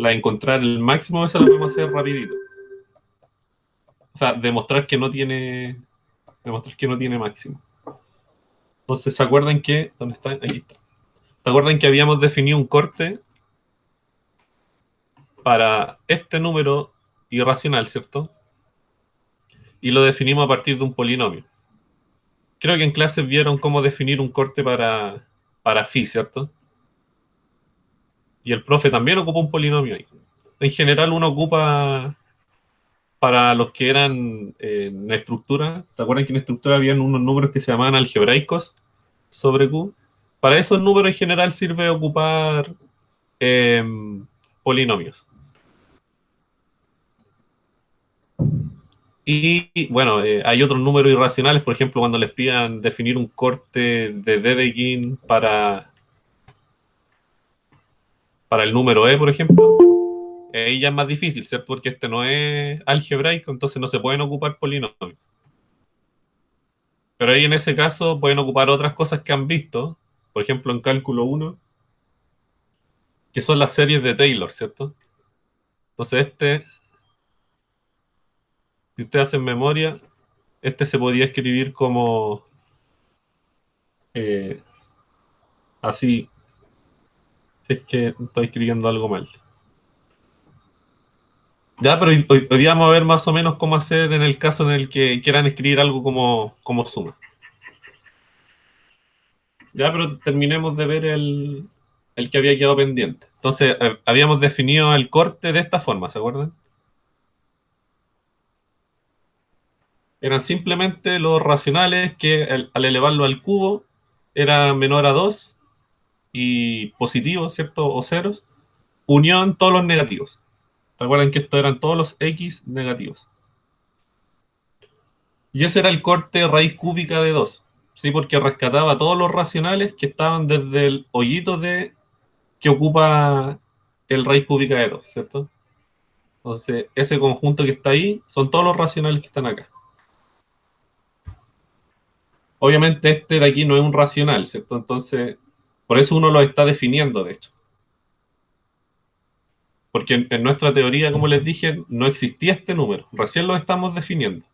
la de encontrar el máximo, esa la podemos hacer rapidito. O sea, demostrar que no tiene máximo. Entonces, ¿se acuerdan que... ¿Dónde está? Aquí está. ¿Se acuerdan que habíamos definido un corte para este número irracional, ¿cierto? Y lo definimos a partir de un polinomio. Creo que en clases vieron cómo definir un corte para phi, ¿cierto? Y el profe también ocupa un polinomio ahí. En general uno ocupa para los que eran en estructura. ¿Se acuerdan que en estructura habían unos números que se llamaban algebraicos sobre Q? Para esos números en general sirve ocupar eh, polinomios. Y bueno, hay otros números irracionales, por ejemplo, cuando les pidan definir un corte de Dedekind para el número E, por ejemplo, ahí ya es más difícil, ¿cierto? Porque este no es algebraico, entonces no se pueden ocupar polinomios. Pero ahí en ese caso pueden ocupar otras cosas que han visto, por ejemplo en cálculo 1, que son las series de Taylor, ¿cierto? Entonces si ustedes hacen memoria, se podía escribir como eh, así, si es que estoy escribiendo algo mal. Ya, pero hoy día vamos a ver más o menos cómo hacer en el caso en el que quieran escribir algo como suma. Ya, pero terminemos de ver el que había quedado pendiente. Entonces, habíamos definido el corte de esta forma, ¿se acuerdan? Eran simplemente los racionales que al elevarlo al cubo era menor a 2 y positivos, ¿cierto? O ceros, unión todos los negativos. Recuerden que estos eran todos los x negativos. Y ese era el corte raíz cúbica de 2, ¿sí? Porque rescataba todos los racionales que estaban desde el hoyito que ocupa el raíz cúbica de 2, ¿cierto? Entonces, ese conjunto que está ahí son todos los racionales que están acá. Obviamente este de aquí no es un racional, ¿cierto? Entonces, por eso uno lo está definiendo, de hecho. Porque en nuestra teoría, como les dije, no existía este número. Recién lo estamos definiendo.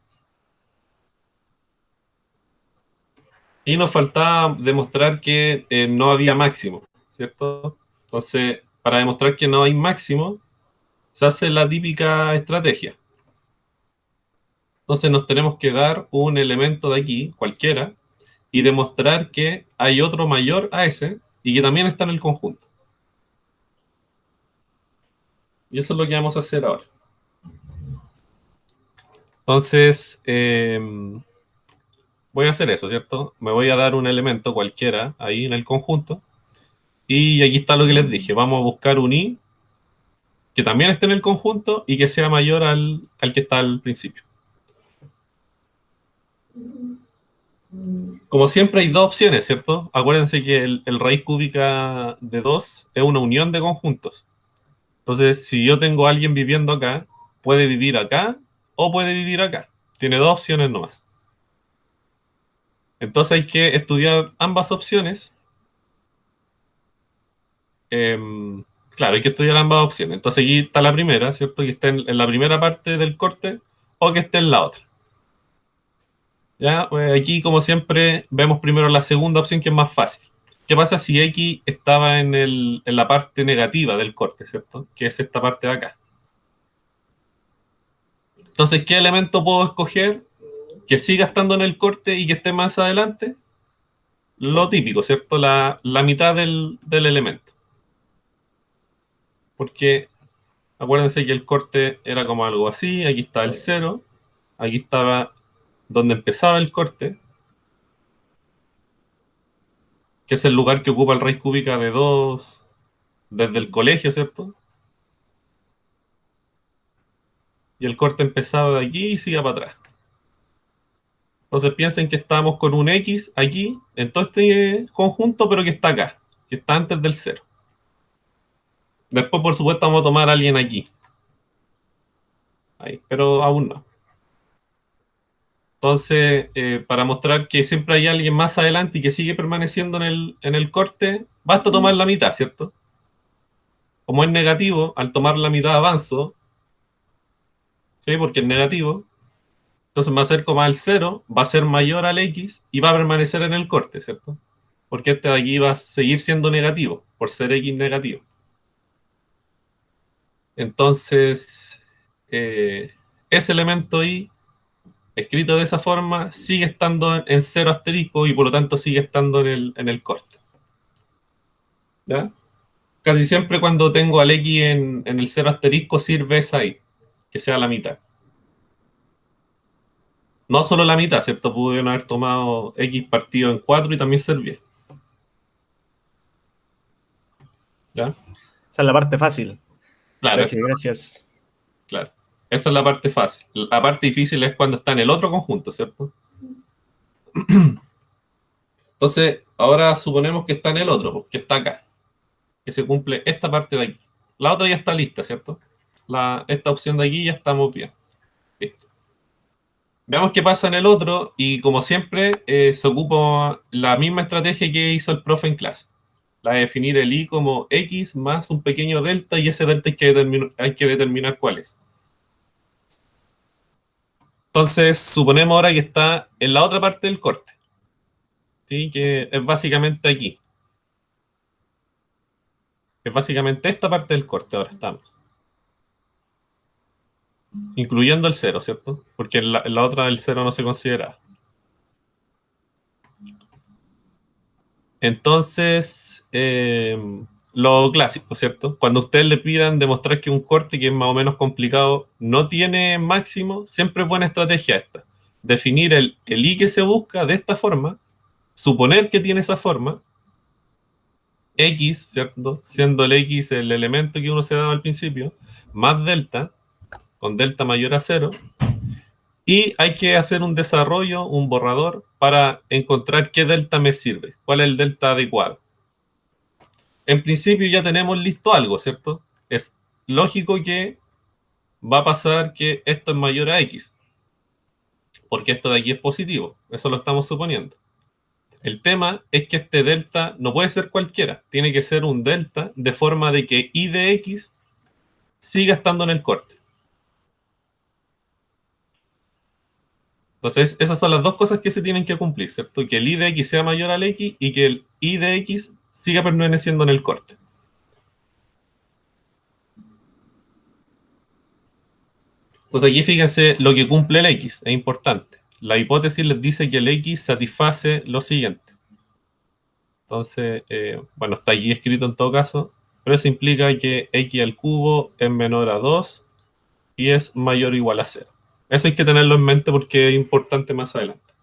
Y nos faltaba demostrar que no había máximo, ¿cierto? Entonces, para demostrar que no hay máximo, se hace la típica estrategia. Entonces nos tenemos que dar un elemento de aquí, cualquiera, y demostrar que hay otro mayor a ese y que también está en el conjunto. Y eso es lo que vamos a hacer ahora. Entonces, voy a hacer eso, ¿cierto? Me voy a dar un elemento cualquiera ahí en el conjunto. Y aquí está lo que les dije. Vamos a buscar un i que también esté en el conjunto y que sea mayor al que está al principio. Como siempre hay dos opciones, ¿cierto? Acuérdense que el raíz cúbica de 2 es una unión de conjuntos. Entonces, si yo tengo a alguien viviendo acá, puede vivir acá o puede vivir acá. Tiene dos opciones nomás. Entonces hay que estudiar ambas opciones. Claro, hay que estudiar ambas opciones. Entonces aquí está la primera, ¿cierto? Que esté en la primera parte del corte o que esté en la otra. ¿Ya? Pues aquí, como siempre, vemos primero la segunda opción que es más fácil. ¿Qué pasa si X estaba en la parte negativa del corte, ¿cierto? Que es esta parte de acá. Entonces, ¿qué elemento puedo escoger que siga estando en el corte y que esté más adelante? Lo típico, ¿cierto? La mitad del elemento. Porque acuérdense que el corte era como algo así, aquí estaba el cero, aquí estaba donde empezaba el corte, que es el lugar que ocupa el raíz cúbica de 2 desde el colegio, ¿cierto? Y el corte empezaba de aquí y sigue para atrás. Entonces piensen que estamos con un X aquí, en todo este conjunto, pero que está acá, que está antes del cero. Después, por supuesto, vamos a tomar a alguien aquí. Ahí, pero aún no. Entonces, para mostrar que siempre hay alguien más adelante y que sigue permaneciendo en el corte, basta tomar la mitad, ¿cierto? Como es negativo, al tomar la mitad avanzo, ¿sí? Porque es negativo, entonces me acerco más al 0, va a ser mayor al X y va a permanecer en el corte, ¿cierto? Porque este de aquí va a seguir siendo negativo, por ser X negativo. Entonces, ese elemento Y, escrito de esa forma, sigue estando en 0 asterisco y por lo tanto sigue estando en el corte. ¿Ya? Casi siempre cuando tengo al X en el 0 asterisco sirve esa Y, que sea la mitad. No solo la mitad, ¿cierto? Pudieron haber tomado X partido en 4 y también servía. ¿Ya? Esa es la parte fácil. Claro, Gracias, gracias. claro. Esa es la parte fácil. La parte difícil es cuando está en el otro conjunto, ¿cierto? Entonces, ahora suponemos que está en el otro, que está acá, que se cumple esta parte de aquí. La otra ya está lista, ¿cierto? Esta opción de aquí ya estamos bien. Listo. Veamos qué pasa en el otro y como siempre se ocupa la misma estrategia que hizo el profe en clase. La de definir el I como X más un pequeño delta y ese delta hay que determinar cuál es. Entonces, suponemos ahora que está en la otra parte del corte, ¿sí? Que es básicamente aquí. Es básicamente esta parte del corte, ahora estamos. Incluyendo el cero, ¿cierto? Porque en la otra el cero no se considera. Entonces, lo clásico, ¿cierto? Cuando ustedes le pidan demostrar que un corte que es más o menos complicado no tiene máximo, siempre es buena estrategia esta. Definir el I que se busca de esta forma, suponer que tiene esa forma, X, ¿cierto? Siendo el X el elemento que uno se daba al principio, más delta, con delta mayor a cero, y hay que hacer un desarrollo, un borrador, para encontrar qué delta me sirve, cuál es el delta adecuado. En principio ya tenemos listo algo, ¿cierto? Es lógico que va a pasar que esto es mayor a X, porque esto de aquí es positivo, eso lo estamos suponiendo. El tema es que este delta no puede ser cualquiera, tiene que ser un delta de forma de que Y de X siga estando en el corte. Entonces, esas son las dos cosas que se tienen que cumplir, ¿cierto? Que el I de X sea mayor al X y que el I de X siga permaneciendo en el corte. Entonces, aquí fíjense lo que cumple el X, es importante. La hipótesis les dice que el X satisface lo siguiente. Entonces, bueno, está aquí escrito en todo caso, pero eso implica que X al cubo es menor a 2 y es mayor o igual a 0. Eso hay que tenerlo en mente porque es importante más adelante.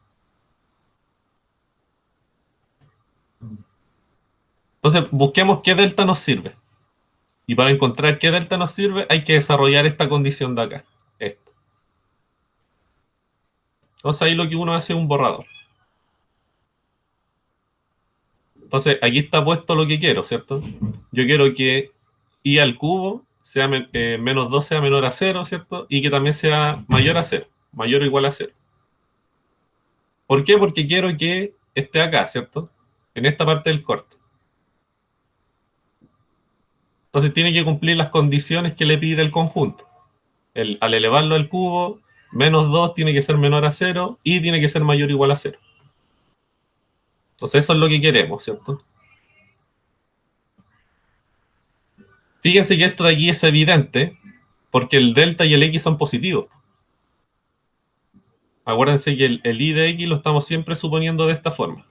Entonces, busquemos qué delta nos sirve. Y para encontrar qué delta nos sirve, hay que desarrollar esta condición de acá. Esto. Entonces, ahí lo que uno hace es un borrador. Entonces, aquí está puesto lo que quiero, ¿cierto? Yo quiero que I al cubo sea menos 2 sea menor a 0, ¿cierto? Y que también sea mayor a 0, mayor o igual a 0. ¿Por qué? Porque quiero que esté acá, ¿cierto? En esta parte del corte. Entonces tiene que cumplir las condiciones que le pide el conjunto. Al elevarlo al cubo, menos 2 tiene que ser menor a 0 y tiene que ser mayor o igual a 0. Entonces eso es lo que queremos, ¿cierto? Fíjense que esto de aquí es evidente porque el delta y el x son positivos. Acuérdense que el I de X lo estamos siempre suponiendo de esta forma.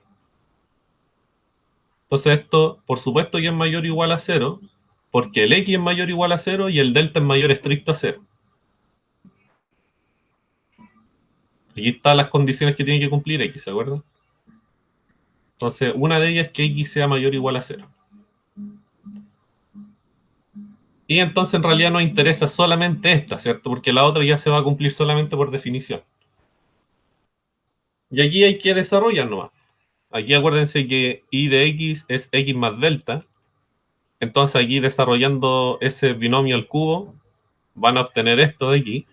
Entonces esto, por supuesto que es mayor o igual a 0, porque el X es mayor o igual a 0 y el delta es mayor estricto a 0. Aquí están las condiciones que tiene que cumplir X, ¿se acuerdan? Entonces, una de ellas es que X sea mayor o igual a 0. Y entonces en realidad nos interesa solamente esta, ¿cierto? Porque la otra ya se va a cumplir solamente por definición. Y aquí hay que desarrollar nomás. Aquí acuérdense que I de X es X más delta. Entonces aquí desarrollando ese binomio al cubo, van a obtener esto de aquí.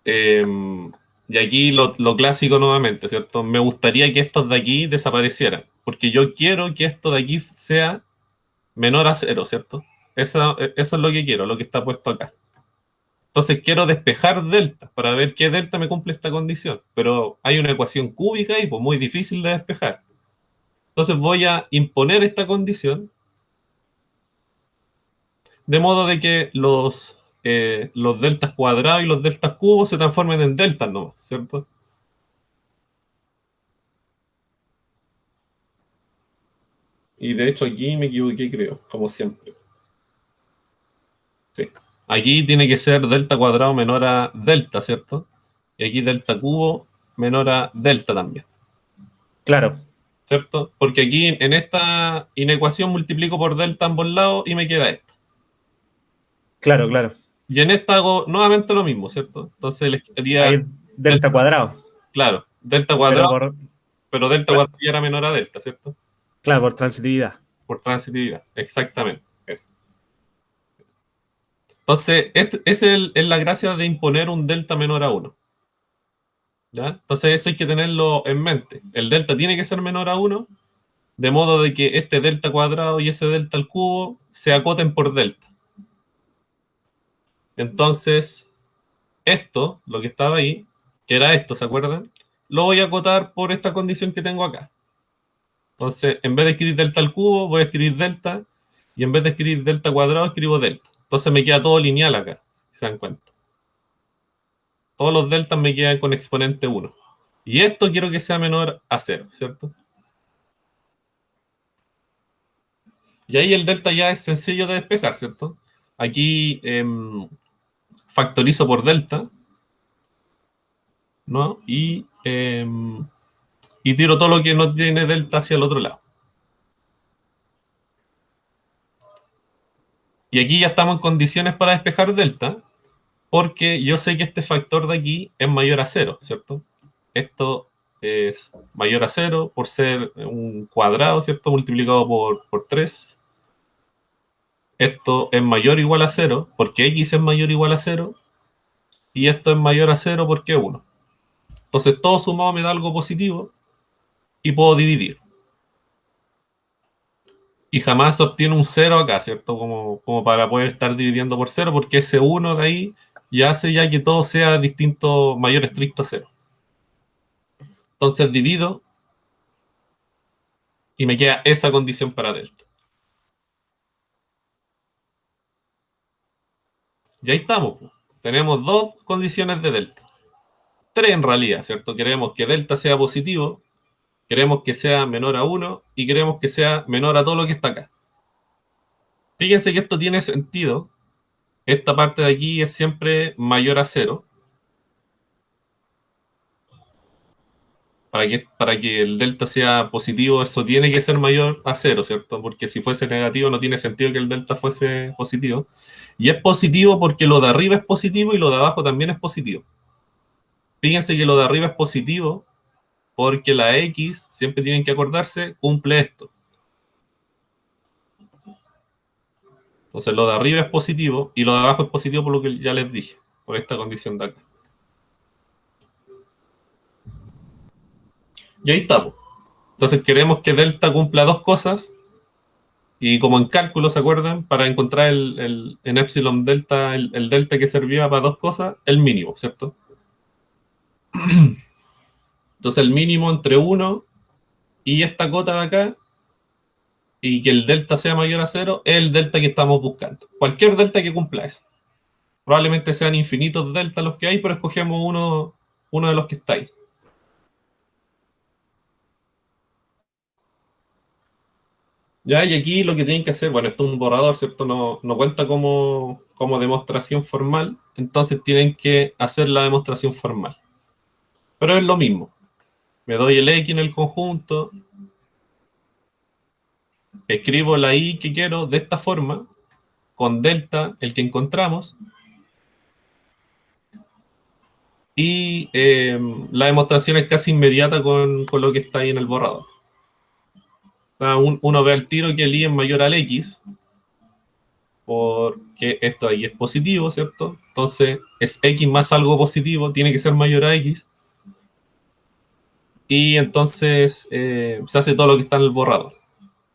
Eh, Y aquí lo clásico nuevamente, ¿cierto? Me gustaría que estos de aquí desaparecieran, porque yo quiero que esto de aquí sea menor a cero, ¿cierto? Eso es lo que quiero, lo que está puesto acá. Entonces quiero despejar delta para ver qué delta me cumple esta condición, pero hay una ecuación cúbica y pues muy difícil de despejar. Entonces voy a imponer esta condición de modo de que los deltas cuadrados y los deltas cubos se transformen en deltas nomás, ¿cierto? Y de hecho aquí me equivoqué, creo, como siempre. Sí. Aquí tiene que ser delta cuadrado menor a delta, ¿cierto? Y aquí delta cubo menor a delta también, Claro, ¿cierto? Porque aquí en esta inecuación multiplico por delta ambos lados y me queda esto. claro, claro. Y en esta hago nuevamente lo mismo, ¿cierto? Entonces le Ahí quedaría es delta delta, cuadrado. claro, delta Pero cuadrado, por, pero delta cuadrado ya era menor a delta, ¿cierto? claro, por transitividad. Por transitividad, exactamente. Eso. Entonces, es la gracia de imponer un delta menor a uno. ¿Ya? Entonces, eso hay que tenerlo en mente. El delta tiene que ser menor a uno, de modo de que este delta cuadrado y ese delta al cubo se acoten por delta. Entonces, esto, lo que estaba ahí, que era esto, ¿se acuerdan? Lo voy a acotar por esta condición que tengo acá. Entonces, en vez de escribir delta al cubo, voy a escribir delta, y en vez de escribir delta cuadrado, escribo delta. Entonces me queda todo lineal acá, si se dan cuenta. Todos los deltas me quedan con exponente 1. Y esto quiero que sea menor a 0, ¿cierto? Y ahí el delta ya es sencillo de despejar, ¿cierto? Aquí factorizo por delta, ¿no? Y tiro todo lo que no tiene delta hacia el otro lado. Y aquí ya estamos en condiciones para despejar delta, porque yo sé que este factor de aquí es mayor a 0, ¿cierto? Esto es mayor a 0 por ser un cuadrado, ¿cierto? Multiplicado por 3. Esto es mayor o igual a 0 porque x es mayor o igual a 0. Y esto es mayor a 0 porque 1. Entonces todo sumado me da algo positivo y puedo dividir. Y jamás se obtiene un 0 acá, ¿cierto? Como para poder estar dividiendo por 0 porque ese 1 de ahí ya hace ya que todo sea distinto, mayor estricto a 0. Entonces divido y me queda esa condición para delta. Y ahí estamos. Tenemos dos condiciones de delta. Tres en realidad, ¿cierto? Queremos que delta sea positivo, queremos que sea menor a 1 y queremos que sea menor a todo lo que está acá. Fíjense que esto tiene sentido. Esta parte de aquí es siempre mayor a 0. Para que el delta sea positivo, eso tiene que ser mayor a 0, ¿cierto? Porque si fuese negativo no tiene sentido que el delta fuese positivo. Y es positivo porque lo de arriba es positivo y lo de abajo también es positivo. Fíjense que lo de arriba es positivo porque la X, siempre tienen que acordarse, cumple esto. Entonces lo de arriba es positivo y lo de abajo es positivo por lo que ya les dije, por esta condición de acá. Y ahí estamos. Entonces queremos que delta cumpla dos cosas y como en cálculo, ¿se acuerdan? Para encontrar en epsilon delta, el delta que servía para dos cosas, el mínimo, ¿cierto? Entonces el mínimo entre 1 y esta cota de acá y que el delta sea mayor a 0 es el delta que estamos buscando. Cualquier delta que cumpla eso. Probablemente sean infinitos delta los que hay, pero escogemos uno de los que está ahí. Ya, y aquí lo que tienen que hacer, bueno, esto es un borrador, ¿cierto? No cuenta como demostración formal, entonces tienen que hacer la demostración formal. Pero es lo mismo. Me doy el X en el conjunto, escribo la Y que quiero de esta forma, con delta, el que encontramos, y la demostración es casi inmediata con lo que está ahí en el borrador. Uno ve al tiro que el Y es mayor al X, porque esto ahí es positivo, ¿cierto? Entonces es X más algo positivo, tiene que ser mayor a X, y entonces se hace todo lo que está en el borrador.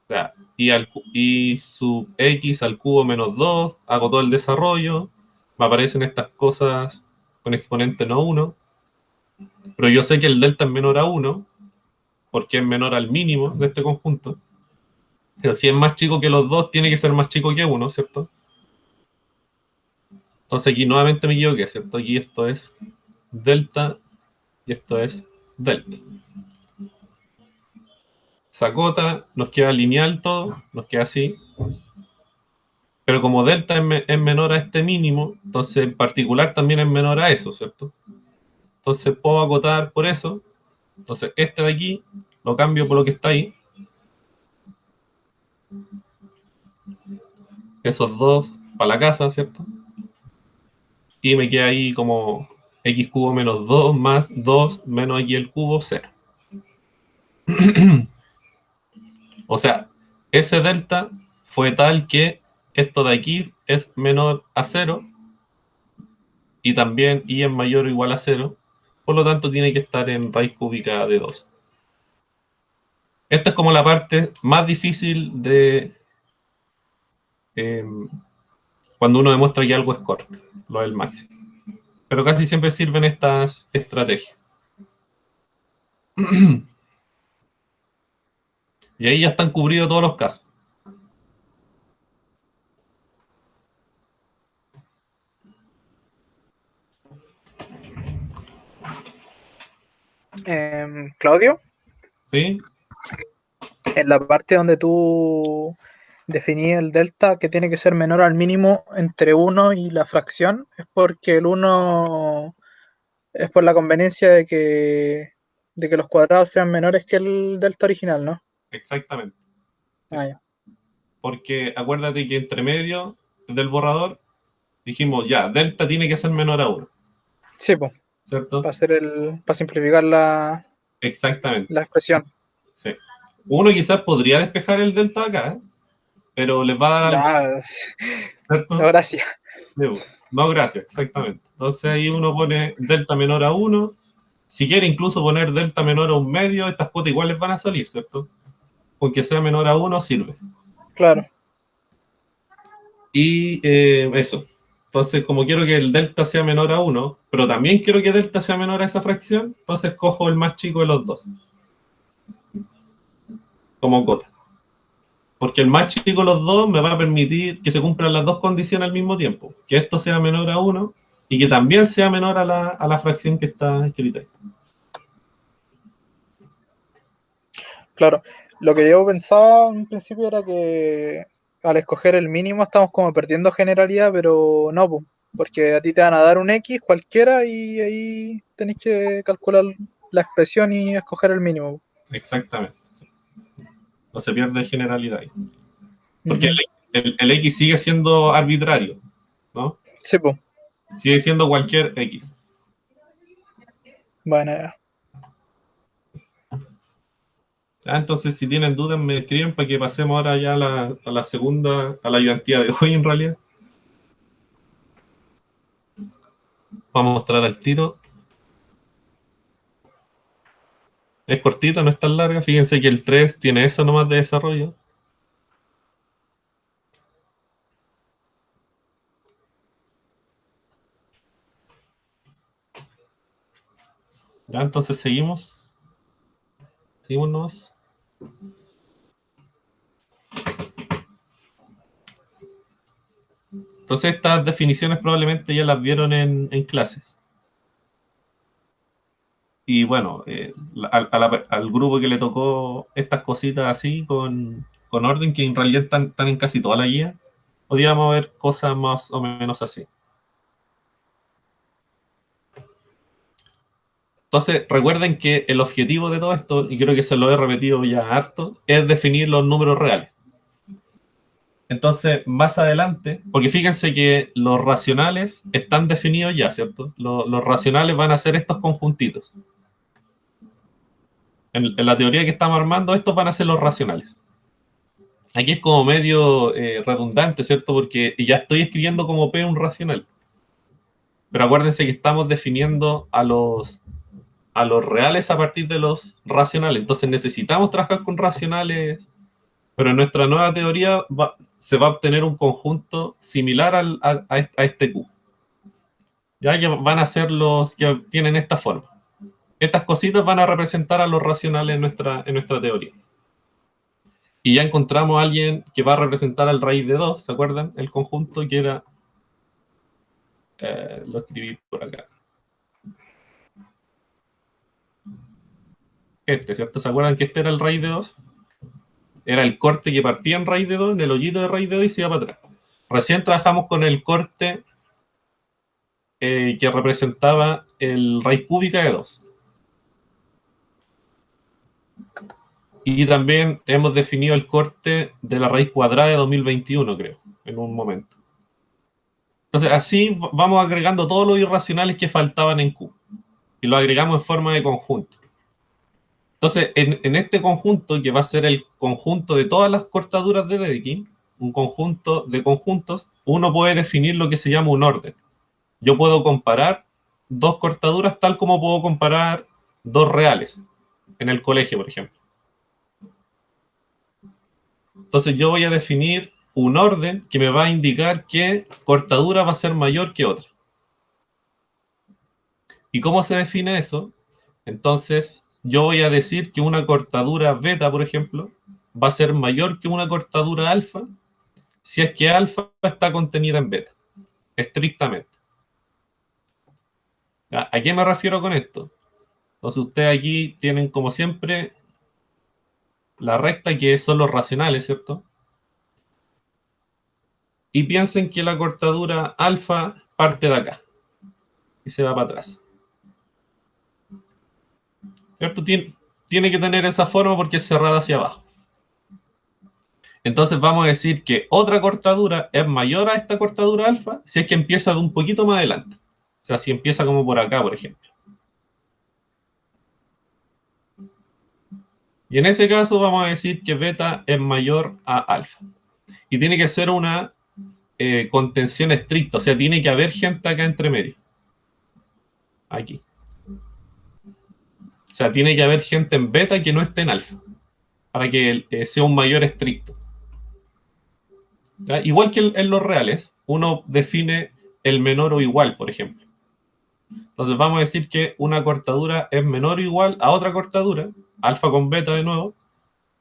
O sea, y sub x al cubo menos 2, hago todo el desarrollo, me aparecen estas cosas con exponente no 1, pero yo sé que el delta es menor a 1, porque es menor al mínimo de este conjunto. Pero si es más chico que los dos, tiene que ser más chico que 1, ¿cierto? Entonces aquí nuevamente me equivoqué, ¿cierto? Aquí esto es delta y esto es delta. Se acota, nos queda lineal todo, nos queda así. Pero como delta es menor a este mínimo, entonces en particular también es menor a eso, ¿cierto? Entonces puedo acotar por eso. Entonces este de aquí lo cambio por lo que está ahí. Esos dos para la casa, ¿cierto? Y me queda ahí como x cubo menos 2 más 2 menos x al cubo, 0. O sea, ese delta fue tal que esto de aquí es menor a 0 y también y es mayor o igual a 0. Por lo tanto, tiene que estar en raíz cúbica de 2. Esta es como la parte más difícil de eh, cuando uno demuestra que algo es corto, lo del máximo. Pero casi siempre sirven estas estrategias. Y ahí ya están cubridos todos los casos. Claudio, ¿Sí? en la parte donde tú definías el delta que tiene que ser menor al mínimo entre 1 y la fracción, es porque el 1 es por la conveniencia de que los cuadrados sean menores que el delta original, ¿no? Exactamente. Ah, ya. Porque acuérdate que entre medio del borrador dijimos ya, delta tiene que ser menor a 1, Sí, pues, ¿cierto? para simplificar Exactamente. la expresión. Sí. Uno quizás podría despejar el delta acá, ¿eh? Pero les va a dar algo, Ya, no, ¿cierto? gracias. No, gracias, exactamente. Entonces ahí uno pone delta menor a 1. Si quiere incluso poner delta menor a un medio, estas cuotas igual les van a salir, ¿cierto? Con que sea menor a 1 sirve. Claro, Y eso. Entonces, como quiero que el delta sea menor a 1, pero también quiero que delta sea menor a esa fracción, entonces cojo el más chico de los dos, como cota. Porque el más chico de los dos me va a permitir que se cumplan las dos condiciones al mismo tiempo. Que esto sea menor a 1 y que también sea menor a la fracción que está escrita ahí. claro. Lo que yo pensaba en principio era que al escoger el mínimo estamos como perdiendo generalidad, pero no, po, porque a ti te van a dar un X cualquiera y ahí tenéis que calcular la expresión y escoger el mínimo. Exactamente. No se pierde generalidad ahí. Porque Ujú. el X sigue siendo arbitrario, ¿no? Sí, pues, Sigue siendo cualquier X. bueno, ya. Entonces, si tienen dudas, me escriben para que pasemos ahora ya a la segunda, a la ayudantía de hoy, en realidad. Vamos a mostrar al tiro. Es cortita, no es tan larga. Fíjense que el 3 tiene eso nomás de desarrollo. Ya, entonces seguimos. Seguimos nomás. Entonces estas definiciones probablemente ya las vieron en clases. Y bueno, al grupo que le tocó estas cositas así con orden, que en realidad están en casi toda la guía, podríamos ver cosas más o menos así. Entonces, recuerden que el objetivo de todo esto, y creo que se lo he repetido ya harto, es definir los números reales. Entonces, más adelante, porque fíjense que los racionales están definidos ya, ¿cierto? Los racionales van a ser estos conjuntitos. En la teoría que estamos armando, estos van a ser los racionales. Aquí es como medio redundante, ¿cierto? Porque ya estoy escribiendo como P un racional. Pero acuérdense que estamos definiendo a a los reales a partir de los racionales. Entonces necesitamos trabajar con racionales, pero en nuestra nueva teoría se va a obtener un conjunto similar a este Q. Ya que van a ser los que tienen esta forma. Estas cositas van a representar a los racionales en nuestra teoría. Y ya encontramos a alguien que va a representar al raíz de 2, ¿se acuerdan? El conjunto que era... lo escribí por acá. ¿Cierto? ¿Se acuerdan que este era el raíz de 2? Era el corte que partía en raíz de 2, en el hoyito de raíz de 2 y se iba para atrás. Recién trabajamos con el corte que representaba el raíz cúbica de 2. Y también hemos definido el corte de la raíz cuadrada de 2021, creo, en un momento. Entonces, así vamos agregando todos los irracionales que faltaban en Q. Y lo agregamos en forma de conjunto. Entonces, en este conjunto, que va a ser el conjunto de todas las cortaduras de Dedekind, un conjunto de conjuntos, uno puede definir lo que se llama un orden. Yo puedo comparar dos cortaduras tal como puedo comparar dos reales en el colegio, por ejemplo. Entonces yo voy a definir un orden que me va a indicar qué cortadura va a ser mayor que otra. ¿Y cómo se define eso? Entonces yo voy a decir que una cortadura beta, por ejemplo, va a ser mayor que una cortadura alfa si es que alfa está contenida en beta, estrictamente. ¿A qué me refiero con esto? Entonces ustedes aquí tienen como siempre la recta que son los racionales, ¿cierto? Y piensen que la cortadura alfa parte de acá y se va para atrás. ¿Cierto? Tiene que tener esa forma porque es cerrada hacia abajo. Entonces vamos a decir que otra cortadura es mayor a esta cortadura alfa si es que empieza de un poquito más adelante. O sea, si empieza como por acá, por ejemplo. Y en ese caso vamos a decir que beta es mayor a alfa. Y tiene que ser una contención estricta. O sea, tiene que haber gente acá entre medio. Aquí. O sea, tiene que haber gente en beta que no esté en alfa. Para que sea un mayor estricto. ¿Ya? Igual que en los reales, uno define el menor o igual, por ejemplo. Entonces vamos a decir que una cortadura es menor o igual a otra cortadura, alfa con beta de nuevo,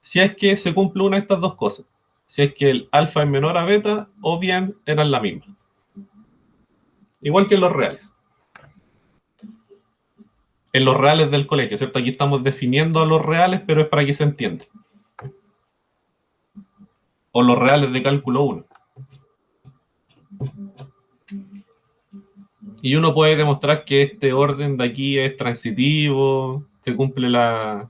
si es que se cumple una de estas dos cosas. Si es que el alfa es menor a beta o bien eran la misma. Igual que en los reales. En los reales del colegio, ¿cierto? Aquí estamos definiendo a los reales, pero es para que se entienda. O los reales de cálculo 1. Y uno puede demostrar que este orden de aquí es transitivo, se cumple la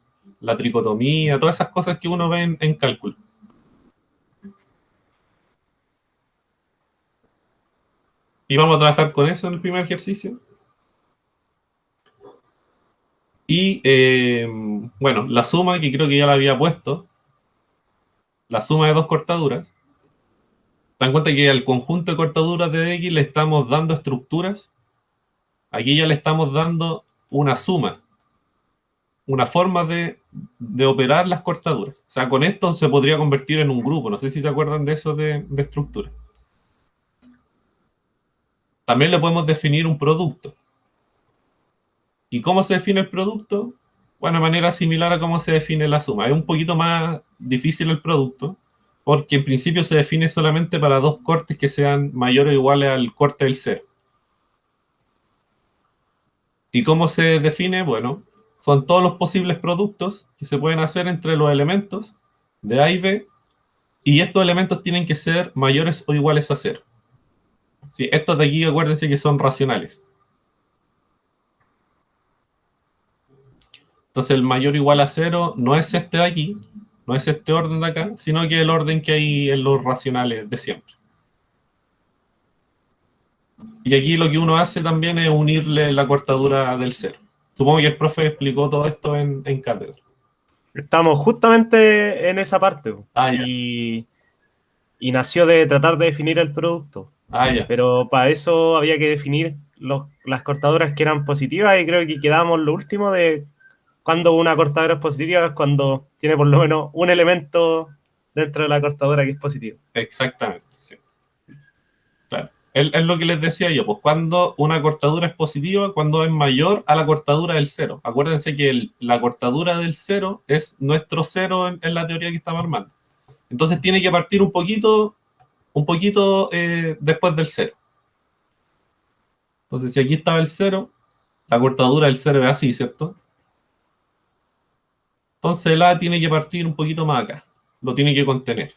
tricotomía, todas esas cosas que uno ve en cálculo. Y vamos a trabajar con eso en el primer ejercicio. Y, bueno, la suma, que creo que ya la había puesto, la suma de dos cortaduras, dan cuenta que al conjunto de cortaduras de X le estamos dando estructuras. Aquí ya le estamos dando una suma, una forma de operar las cortaduras. O sea, con esto se podría convertir en un grupo. No sé si se acuerdan de eso de estructura. También le podemos definir un producto. ¿Y cómo se define el producto? Bueno, de manera similar a cómo se define la suma. Es un poquito más difícil el producto, porque en principio se define solamente para dos cortes que sean mayores o iguales al corte del cero. ¿Y cómo se define? Bueno, son todos los posibles productos que se pueden hacer entre los elementos de A y B, y estos elementos tienen que ser mayores o iguales a cero. ¿Sí? Estos de aquí, acuérdense que son racionales. Entonces el mayor o igual a cero no es este de aquí, no es este orden de acá, sino que el orden que hay en los racionales de siempre. Y aquí lo que uno hace también es unirle la cortadura del cero. Supongo que el profe explicó todo esto en cátedra. Estamos justamente en esa parte. Ah, ya. Y nació de tratar de definir el producto. Ah, ya. Pero para eso había que definir las cortaduras que eran positivas y creo que quedamos lo último de cuando una cortadura es positiva es cuando tiene por lo menos un elemento dentro de la cortadura que es positivo. Exactamente, sí. Claro. Es lo que les decía yo, pues cuando una cortadura es positiva, cuando es mayor a la cortadura del cero. Acuérdense que la cortadura del cero es nuestro cero en la teoría que estamos armando. Entonces tiene que partir un poquito después del cero. Entonces, si aquí estaba el cero, la cortadura del cero es así, ¿cierto? Entonces el A tiene que partir un poquito más acá. Lo tiene que contener.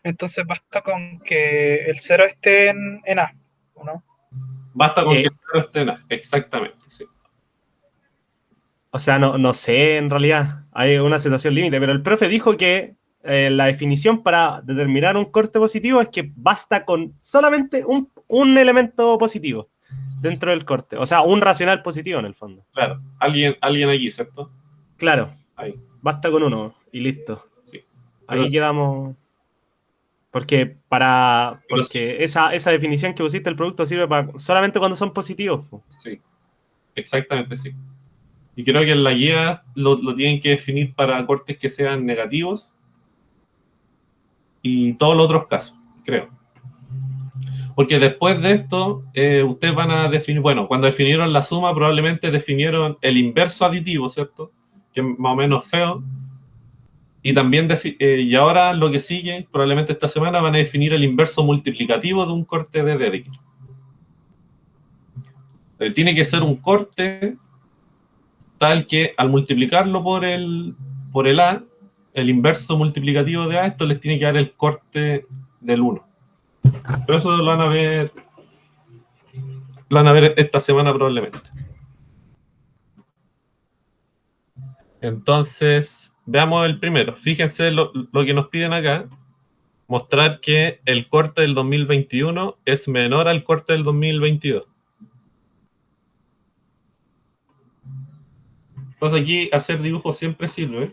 Entonces basta con que el 0 esté en A, ¿o no? Basta con que el cero esté en A. Exactamente, sí. O sea, no sé en realidad, hay una situación límite, pero el profe dijo que la definición para determinar un corte positivo es que basta con solamente un elemento positivo dentro del corte, o sea, un racional positivo en el fondo. Claro, alguien aquí, ¿cierto? Claro, Ahí, basta con uno y listo. sí. Ahí Pero- quedamos. Porque pero sí, esa definición que pusiste del producto sirve solamente cuando son positivos. Po. sí, exactamente, sí. Y creo que en la guía lo tienen que definir para cortes que sean negativos y todos los otros casos, creo. Porque después de esto, ustedes van a definir, bueno, cuando definieron la suma, probablemente definieron el inverso aditivo, ¿cierto? Que es más o menos feo. Y también, y ahora lo que sigue, probablemente esta semana, van a definir el inverso multiplicativo de un corte de Dedekind. Tiene que ser un corte tal que al multiplicarlo por el A, el inverso multiplicativo de A, esto les tiene que dar el corte del 1. Pero eso lo van a ver esta semana probablemente. Entonces, veamos el primero. Fíjense lo que nos piden acá. Mostrar que el corte del 2021 es menor al corte del 2022. Entonces aquí hacer dibujos siempre sirve.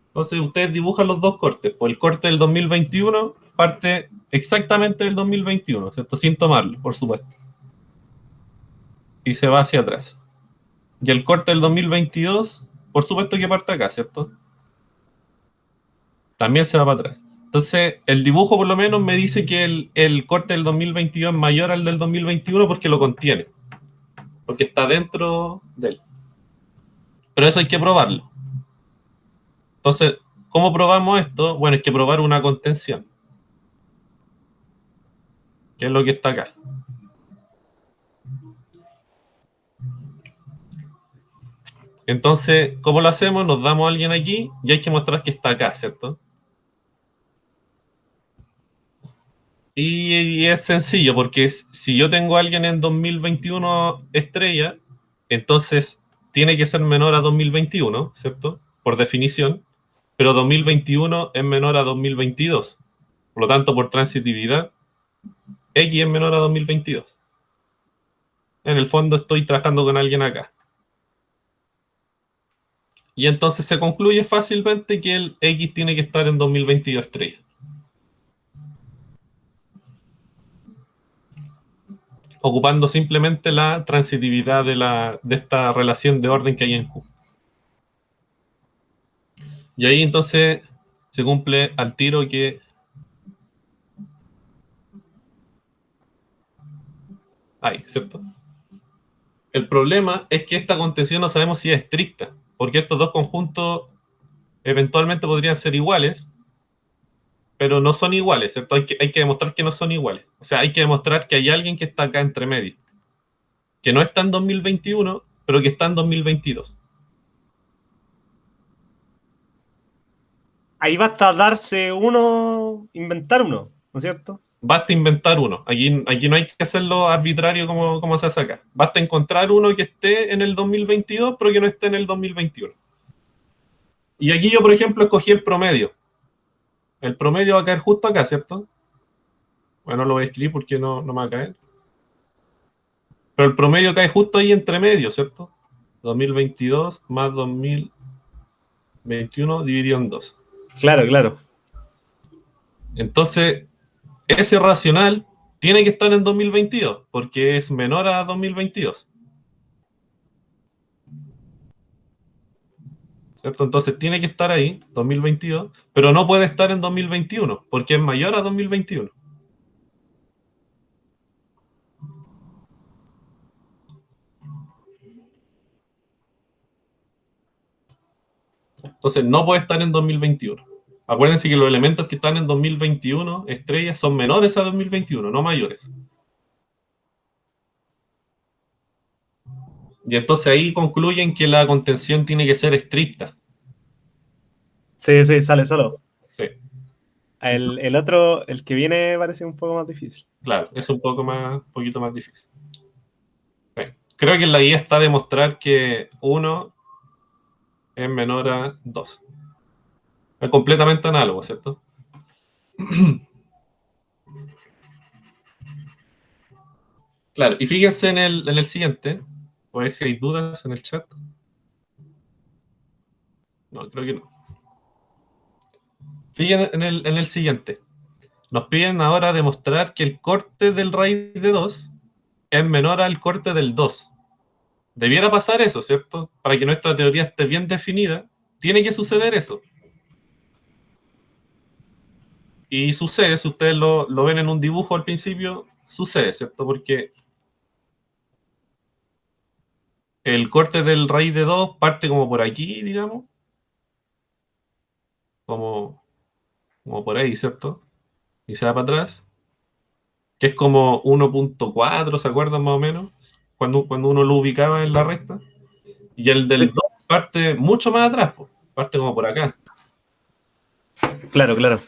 Entonces ustedes dibujan los dos cortes. Pues el corte del 2021 parte exactamente del 2021, ¿cierto? Sin tomarlo, por supuesto. Y se va hacia atrás. Y el corte del 2022, por supuesto que parte acá, ¿cierto? También se va para atrás. Entonces, el dibujo por lo menos me dice que el corte del 2022 es mayor al del 2021 porque lo contiene. Porque está dentro de él. Pero eso hay que probarlo. Entonces, ¿cómo probamos esto? Bueno, hay que probar una contención, que es lo que está acá. Entonces, ¿cómo lo hacemos? Nos damos a alguien aquí y hay que mostrar que está acá, ¿cierto? Y es sencillo, porque si yo tengo a alguien en 2021 estrella, entonces tiene que ser menor a 2021, ¿cierto? Por definición, pero 2021 es menor a 2022. Por lo tanto, por transitividad, X es menor a 2022. En el fondo estoy trabajando con alguien acá. Y entonces se concluye fácilmente que el X tiene que estar en 2022 estrella. Ocupando simplemente la transitividad de esta relación de orden que hay en Q. Y ahí entonces se cumple al tiro que... hay, ¿cierto? El problema es que esta contención no sabemos si es estricta, porque estos dos conjuntos eventualmente podrían ser iguales, pero no son iguales, ¿cierto? Hay que demostrar que no son iguales. O sea, hay que demostrar que hay alguien que está acá entre medio, que no está en 2021, pero que está en 2022. Ahí basta darse uno, inventar uno, ¿no es cierto? Basta inventar uno. Aquí no hay que hacerlo arbitrario como se hace acá. Basta encontrar uno que esté en el 2022, pero que no esté en el 2021. Y aquí yo, por ejemplo, escogí el promedio. El promedio va a caer justo acá, ¿cierto? Bueno, no lo voy a escribir porque no me va a caer. Pero el promedio cae justo ahí entre medio, ¿cierto? 2022 más 2021 dividido en 2. Claro, claro. Entonces, ese racional tiene que estar en 2022, porque es menor a 2022. ¿Cierto? Entonces tiene que estar ahí, 2022, pero no puede estar en 2021, porque es mayor a 2021. Entonces no puede estar en 2021. Acuérdense que los elementos que están en 2021, estrellas, son menores a 2021, no mayores. Y entonces ahí concluyen que la contención tiene que ser estricta. Sí, sí, sale solo. Sí, El otro, el que viene, parece un poco más difícil. claro, es un poquito más difícil. Sí. Creo que en la guía está demostrar que 1 es menor a 2. Es completamente análogo, ¿cierto? Claro, y fíjense en el siguiente, a ver si hay dudas en el chat. No, creo que no. Fíjense en el siguiente. Nos piden ahora demostrar que el corte del raíz de 2 es menor al corte del 2. Debiera pasar eso, ¿cierto? Para que nuestra teoría esté bien definida, tiene que suceder eso. Y sucede, si ustedes lo ven en un dibujo al principio, sucede, ¿cierto? Porque el corte del raíz de 2 parte como por aquí, digamos. Como por ahí, ¿cierto? Y se va para atrás. Que es como 1.4, ¿se acuerdan más o menos? Cuando uno lo ubicaba en la recta. Y el del Sí, 2 parte mucho más atrás, pues. Parte como por acá. claro, claro.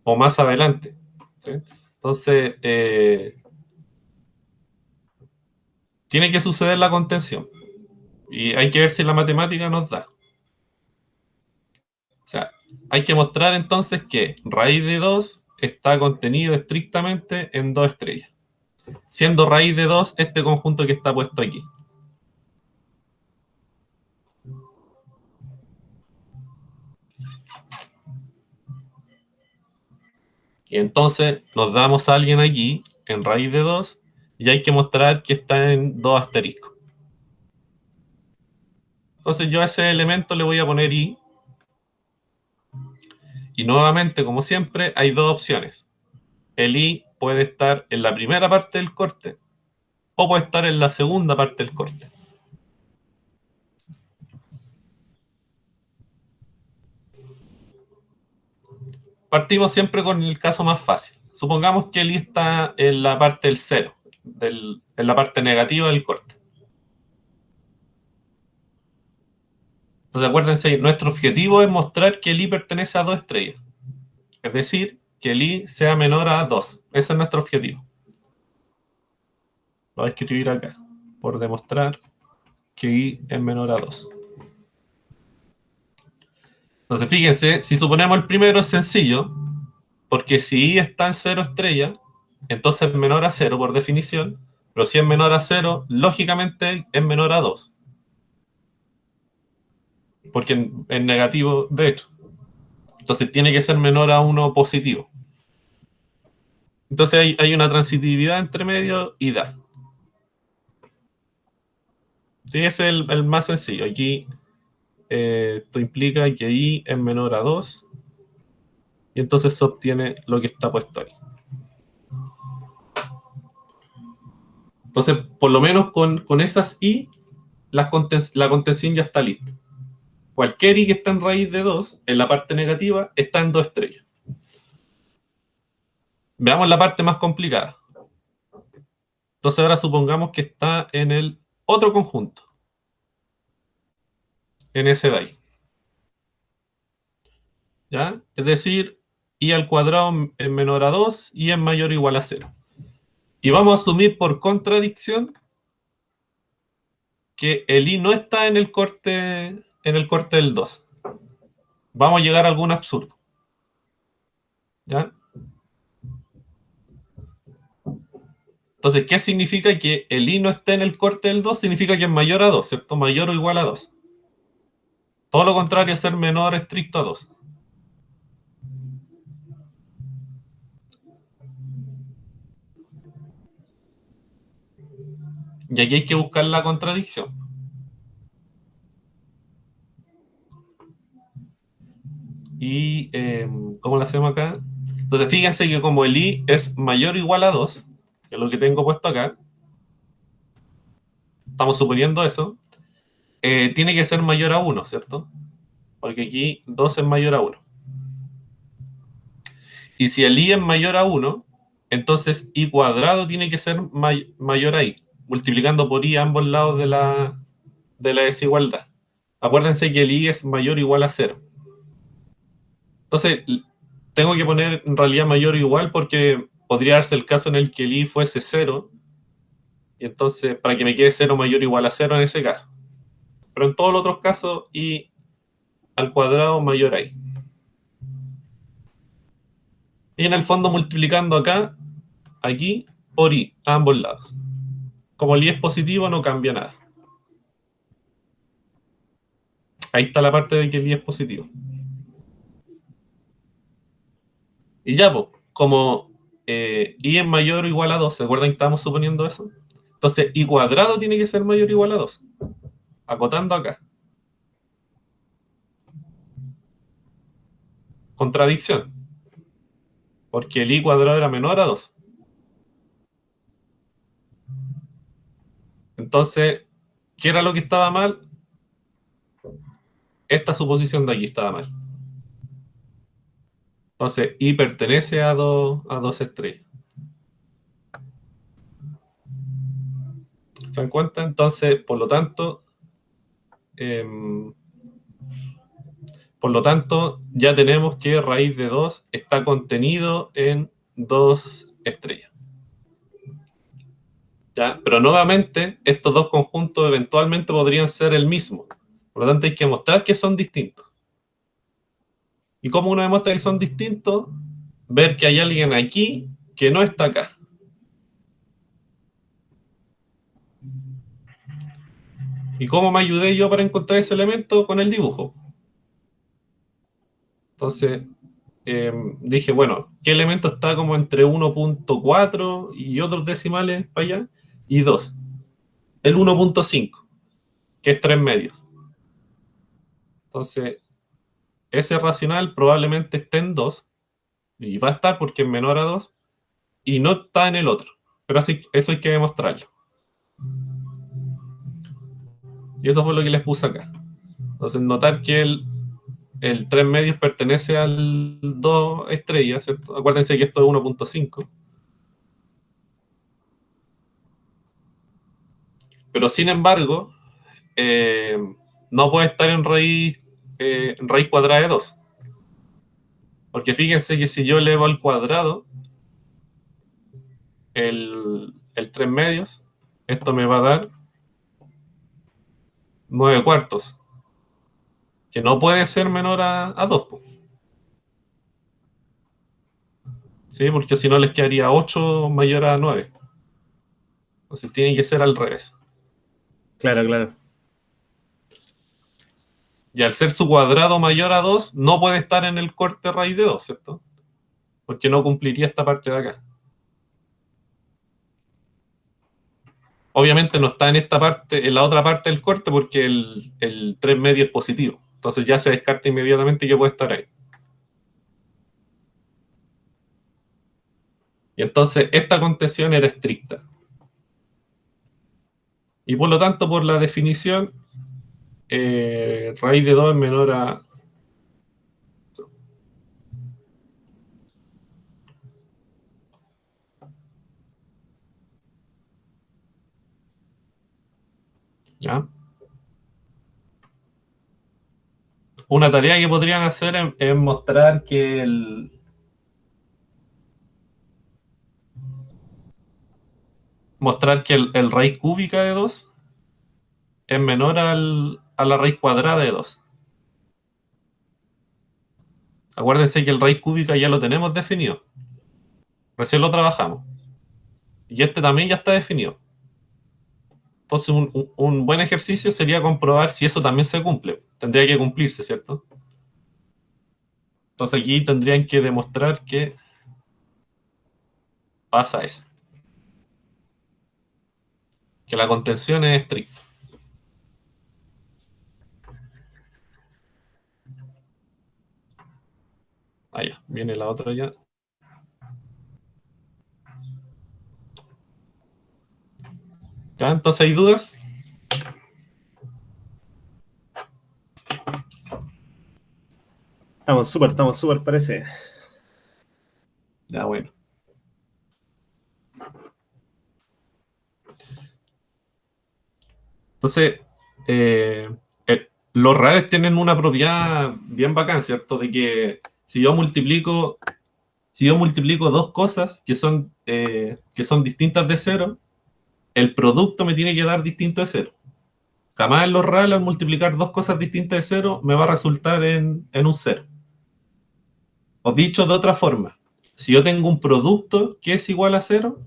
O más adelante. ¿Sí? Entonces, tiene que suceder la contención. Y hay que ver si la matemática nos da. O sea, hay que mostrar entonces que raíz de 2 está contenido estrictamente en 2 estrellas. Siendo raíz de 2 este conjunto que está puesto aquí. Y entonces nos damos a alguien aquí en raíz de 2 y hay que mostrar que está en 2 asteriscos. Entonces yo a ese elemento le voy a poner i. Y nuevamente, como siempre, hay dos opciones. El i puede estar en la primera parte del corte o puede estar en la segunda parte del corte. Partimos siempre con el caso más fácil. Supongamos que el i está en la parte del cero, en la parte negativa del corte. Entonces acuérdense, nuestro objetivo es mostrar que el i pertenece a 2 estrellas. Es decir, que el i sea menor a 2. Ese es nuestro objetivo. Lo voy a escribir acá, por demostrar que i es menor a 2. Entonces fíjense, si suponemos el primero es sencillo, porque si i está en 0 estrellas, entonces es menor a 0 por definición, pero si es menor a 0, lógicamente es menor a 2. Porque es negativo de hecho. Entonces tiene que ser menor a 1 positivo. Entonces hay una transitividad entre medio y da. Sí, ese es el más sencillo. Aquí esto implica que i es menor a 2 y entonces se obtiene lo que está puesto ahí. Entonces, por lo menos con esas i, la contención ya está lista. Cualquier i que está en raíz de 2, en la parte negativa, está en 2 estrellas. Veamos la parte más complicada. Entonces ahora supongamos que está en el otro conjunto. En ese de ahí. ¿Ya? Es decir, i al cuadrado es menor a 2 y es mayor o igual a 0. Y vamos a asumir por contradicción que el i no está en el corte del 2. Vamos a llegar a algún absurdo. ¿Ya? Entonces, ¿qué significa que el i no esté en el corte del 2? Significa que es mayor a 2, ¿cierto? Mayor o igual a 2. Todo lo contrario a ser menor estricto a 2. Y aquí hay que buscar la contradicción. Y, ¿cómo lo hacemos acá? Entonces, fíjense que como el i es mayor o igual a 2, que es lo que tengo puesto acá, estamos suponiendo eso, tiene que ser mayor a 1, ¿cierto? Porque aquí 2 es mayor a 1. Y si el i es mayor a 1, entonces i cuadrado tiene que ser mayor a i, multiplicando por i a ambos lados de la desigualdad. Acuérdense que el i es mayor o igual a 0. Entonces, tengo que poner en realidad mayor o igual porque podría darse el caso en el que el i fuese 0, y entonces para que me quede 0 mayor o igual a 0 en ese caso. Pero en todos los otros casos, i al cuadrado mayor a i. Y en el fondo multiplicando acá, aquí, por i, a ambos lados. Como el i es positivo, no cambia nada. Ahí está la parte de que el i es positivo. Y ya, pues, como i es mayor o igual a 2, ¿se acuerdan que estábamos suponiendo eso? Entonces, i cuadrado tiene que ser mayor o igual a 2. Acotando acá. Contradicción. Porque el i cuadrado era menor a 2. Entonces, ¿qué era lo que estaba mal? Esta suposición de aquí estaba mal. Entonces, i pertenece a dos estrellas. ¿Se dan cuenta? Entonces, por lo tanto, ya tenemos que raíz de 2 está contenido en 2 estrellas. ¿Ya? Pero nuevamente, estos dos conjuntos eventualmente podrían ser el mismo. Por lo tanto, hay que mostrar que son distintos. ¿Y cómo uno demuestra que son distintos? Ver que hay alguien aquí que no está acá. ¿Y cómo me ayudé yo para encontrar ese elemento? Con el dibujo. Entonces, dije, bueno, ¿qué elemento está como entre 1.4 y otros decimales para allá? Y 2. El 1.5, que es 3 medios. Entonces, ese racional probablemente esté en 2, y va a estar porque es menor a 2, y no está en el otro. Pero así, eso hay que demostrarlo. Y eso fue lo que les puse acá. Entonces, notar que el 3 medios pertenece al 2 estrellas, ¿cierto? Acuérdense que esto es 1.5. Pero sin embargo, no puede estar en raíz cuadrada de 2. Porque fíjense que si yo elevo al cuadrado el 3 medios, esto me va a dar 9 cuartos, que no puede ser menor a 2. ¿Sí? Porque si no les quedaría 8 mayor a 9. Entonces tiene que ser al revés. Claro, claro. Y al ser su cuadrado mayor a 2, no puede estar en el corte raíz de 2, ¿cierto? Porque no cumpliría esta parte de acá. Obviamente no está en esta parte, en la otra parte del corte, porque el 3 medio es positivo. Entonces ya se descarta inmediatamente que puede estar ahí. Y entonces esta contención era estricta. Y por lo tanto, por la definición, raíz de 2 es menor a... ¿Ya? Una tarea que podrían hacer es mostrar que el raíz cúbica de 2 es menor a la raíz cuadrada de 2. Acuérdense que el raíz cúbica ya lo tenemos definido. Recién lo trabajamos. Y este también ya está definido. Entonces, un buen ejercicio sería comprobar si eso también se cumple. Tendría que cumplirse, ¿cierto? Entonces aquí tendrían que demostrar que pasa eso. que la contención es estricta. Ah, ya, viene la otra ya. ¿Ya? Entonces, ¿hay dudas? Estamos súper, parece. Ya, bueno. Entonces, los reales tienen una propiedad bien bacán, ¿cierto? De que si yo multiplico dos cosas que son distintas de cero, el producto me tiene que dar distinto de cero. Jamás en los reales, al multiplicar dos cosas distintas de cero, me va a resultar en un cero. O dicho de otra forma, si yo tengo un producto que es igual a cero,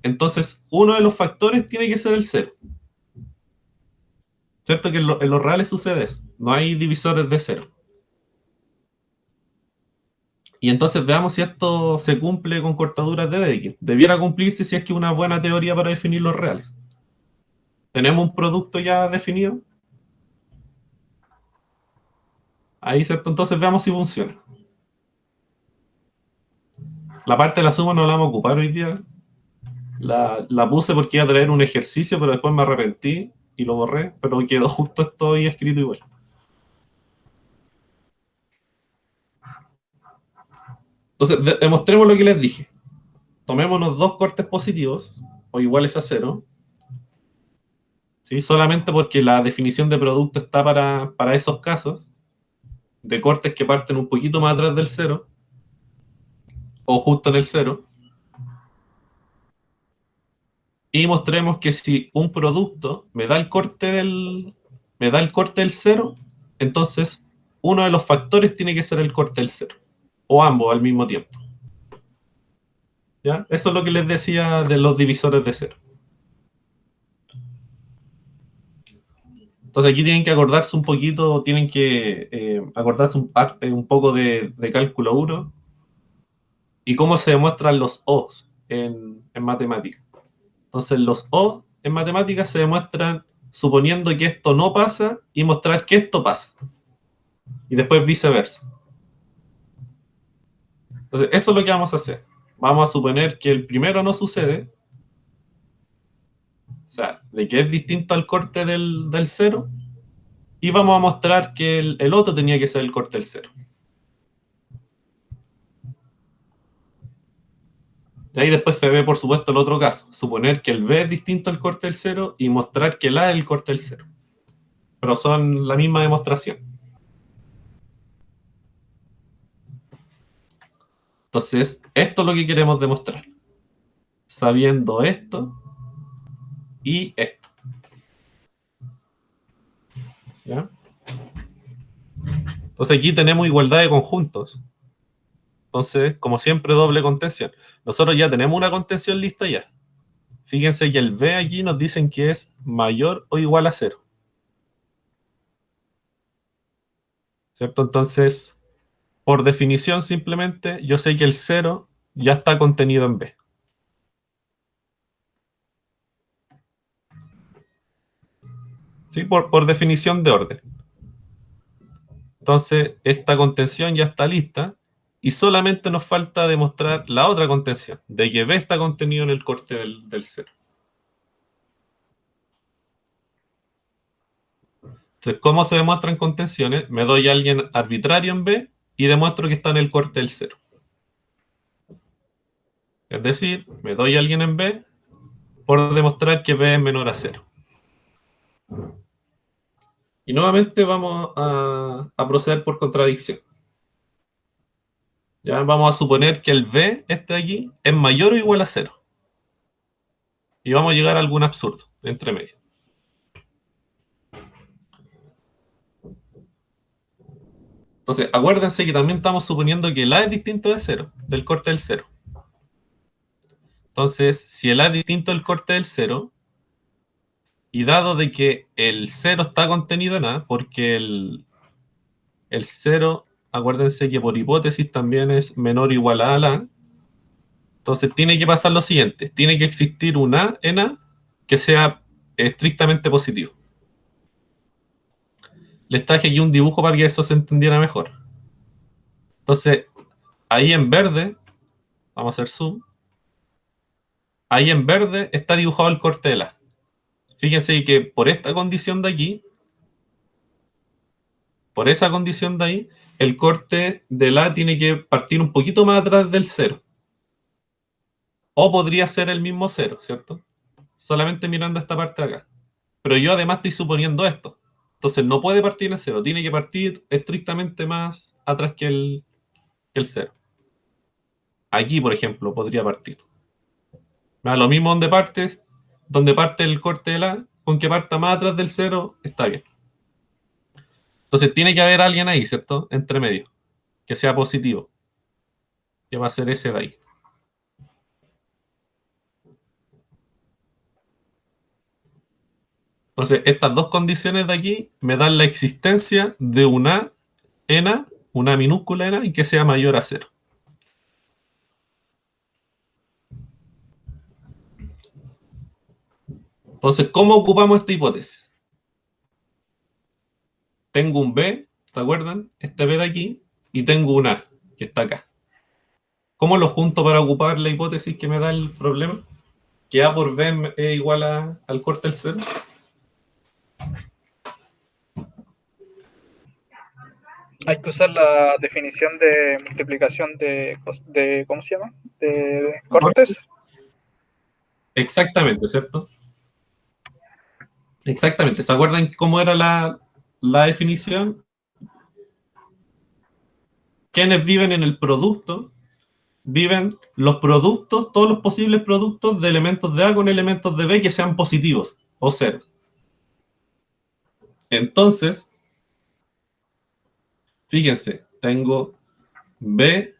entonces uno de los factores tiene que ser el cero. ¿Cierto? Que en los reales sucede eso. No hay divisores de cero. Y entonces veamos si esto se cumple con cortaduras de Dedekind. Debiera cumplirse si es que una buena teoría para definir los reales. Tenemos un producto ya definido. Ahí, ¿cierto? Entonces veamos si funciona. La parte de la suma no la vamos a ocupar hoy día. La puse porque iba a traer un ejercicio, pero después me arrepentí y lo borré, pero quedó justo esto ahí escrito igual. Entonces, demostremos lo que les dije. Tomémonos dos cortes positivos o iguales a cero. ¿Sí? Solamente porque la definición de producto está para esos casos de cortes que parten un poquito más atrás del cero o justo en el cero. Y mostremos que si un producto me da el corte del cero, entonces uno de los factores tiene que ser el corte del cero. O ambos al mismo tiempo. ¿Ya? Eso es lo que les decía de los divisores de cero. Entonces aquí tienen que acordarse un poquito, tienen que acordarse un poco de cálculo 1 y cómo se demuestran los O en matemáticas. Entonces los O en matemáticas se demuestran suponiendo que esto no pasa y mostrar que esto pasa. Y después viceversa. Entonces eso es lo que vamos a hacer. Vamos a suponer que el primero no sucede. O sea, de que es distinto al corte del cero. Y vamos a mostrar que el otro tenía que ser el corte del cero. Y ahí después se ve, por supuesto, el otro caso. Suponer que el B es distinto al corte del cero y mostrar que el A es el corte del cero. Pero son la misma demostración. Entonces, esto es lo que queremos demostrar. Sabiendo esto y esto. ¿Ya? Entonces aquí tenemos igualdad de conjuntos. Entonces, como siempre, doble contención. Nosotros ya tenemos una contención lista ya. Fíjense que el B aquí nos dicen que es mayor o igual a 0. ¿Cierto? Entonces, por definición, simplemente, yo sé que el 0 ya está contenido en B. ¿Sí? Por definición de orden. Entonces, esta contención ya está lista y solamente nos falta demostrar la otra contención, de que B está contenido en el corte del 0. Entonces, ¿cómo se demuestran contenciones? Me doy a alguien arbitrario en B y demuestro que está en el corte del 0. Es decir, me doy a alguien en B por demostrar que B es menor a 0. Y nuevamente vamos a proceder por contradicción. Ya vamos a suponer que el B, este de aquí, es mayor o igual a 0. Y vamos a llegar a algún absurdo entre medio. Entonces, acuérdense que también estamos suponiendo que el A es distinto de 0, del corte del 0. Entonces, si el A es distinto del corte del 0, y dado de que el 0 está contenido en A, porque el 0, acuérdense que por hipótesis también es menor o igual a A, entonces tiene que pasar lo siguiente, tiene que existir un A en A que sea estrictamente positivo. Les traje aquí un dibujo para que eso se entendiera mejor. Entonces, ahí en verde, vamos a hacer zoom, ahí en verde está dibujado el corte de la. Fíjense que por esta condición de aquí, por esa condición de ahí, el corte de la tiene que partir un poquito más atrás del cero. O podría ser el mismo cero, ¿cierto? Solamente mirando esta parte de acá. Pero yo además estoy suponiendo esto. Entonces no puede partir en cero, tiene que partir estrictamente más atrás que el cero. Aquí, por ejemplo, podría partir. Lo mismo donde parte el corte de la, con que parta más atrás del cero, está bien. Entonces tiene que haber alguien ahí, ¿cierto? Entre medio, que sea positivo. Que va a ser ese de ahí. Entonces, estas dos condiciones de aquí me dan la existencia de una n, una minúscula n, y que sea mayor a cero. Entonces, ¿cómo ocupamos esta hipótesis? Tengo un B, ¿se acuerdan? Este B de aquí, y tengo un A, que está acá. ¿Cómo lo junto para ocupar la hipótesis que me da el problema? Que A por B es igual al corte del cero. Hay que usar la definición de multiplicación de ¿cómo se llama? De cortes. Exactamente, ¿cierto? Exactamente. ¿Se acuerdan cómo era la definición? Quienes viven en el producto, viven los productos, todos los posibles productos de elementos de A con elementos de B que sean positivos o ceros. Entonces, fíjense, tengo B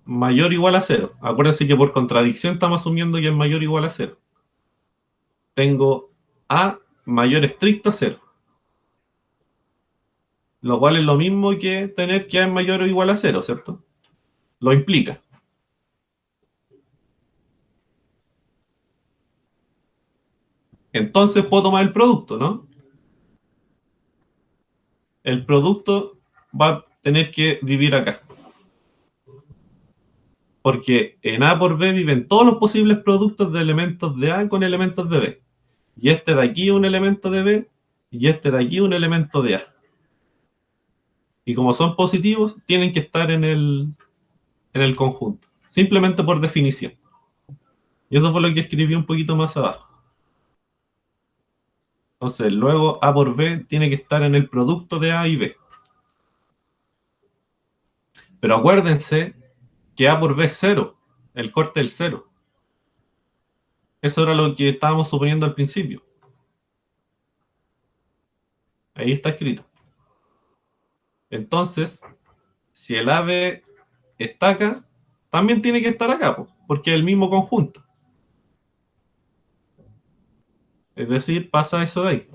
mayor o igual a cero. Acuérdense que por contradicción estamos asumiendo que es mayor o igual a cero. Tengo A mayor estricto a cero. Lo cual es lo mismo que tener que A es mayor o igual a cero, ¿cierto? Lo implica. Entonces puedo tomar el producto, ¿no? El producto va a tener que vivir acá. Porque en A por B viven todos los posibles productos de elementos de A con elementos de B. Y este de aquí es un elemento de B, y este de aquí es un elemento de A. Y como son positivos, tienen que estar en el conjunto. Simplemente por definición. Y eso fue lo que escribí un poquito más abajo. Entonces, luego A por B tiene que estar en el producto de A y B. Pero acuérdense que A por B es cero, el corte del cero. Eso era lo que estábamos suponiendo al principio. Ahí está escrito. Entonces, si el AB está acá, también tiene que estar acá, porque es el mismo conjunto. Es decir, pasa eso de ahí.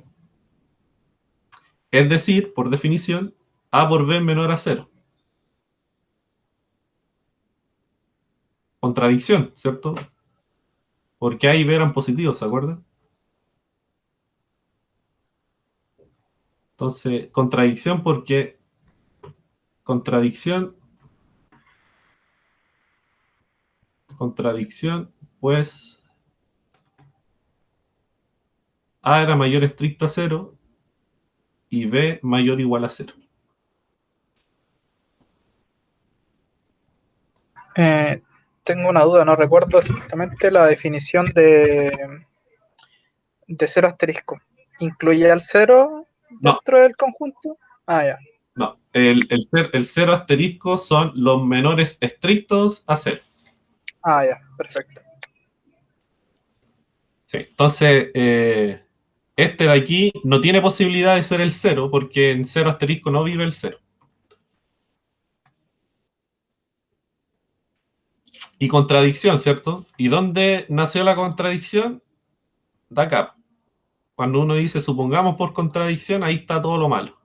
Es decir, por definición, A por B es menor a cero. Contradicción, ¿cierto? Porque A y B eran positivos, ¿se acuerdan? Entonces, contradicción porque contradicción, pues A era mayor estricto a cero y B mayor o igual a cero. Tengo una duda, no recuerdo exactamente la definición de cero asterisco. ¿Incluye al cero No, dentro del conjunto? Ah, ya. no. El cero asterisco son los menores estrictos a cero. Ah, ya, perfecto. Sí. Entonces, este de aquí no tiene posibilidad de ser el cero porque en cero asterisco no vive el cero. Y contradicción, ¿cierto? ¿Y dónde nació la contradicción? De acá. Cuando uno dice supongamos por contradicción, ahí está todo lo malo.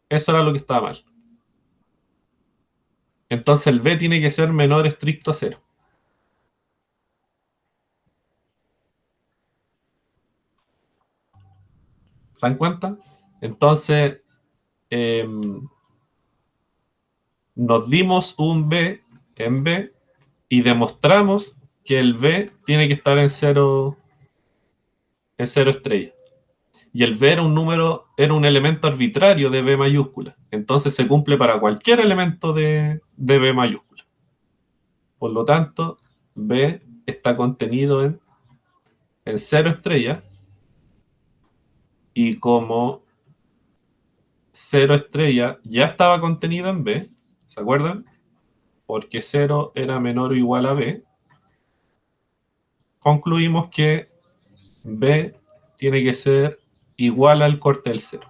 Eso era lo que estaba mal. Entonces el B tiene que ser menor estricto a cero. ¿Se dan cuenta? Entonces, nos dimos un B en B y demostramos que el B tiene que estar en cero estrella. Y el B era un número, era un elemento arbitrario de B mayúscula. Entonces se cumple para cualquier elemento de B mayúscula. Por lo tanto, B está contenido en cero estrella. Y como cero estrella ya estaba contenido en B, ¿se acuerdan? Porque 0 era menor o igual a B, concluimos que B tiene que ser igual al corte del 0.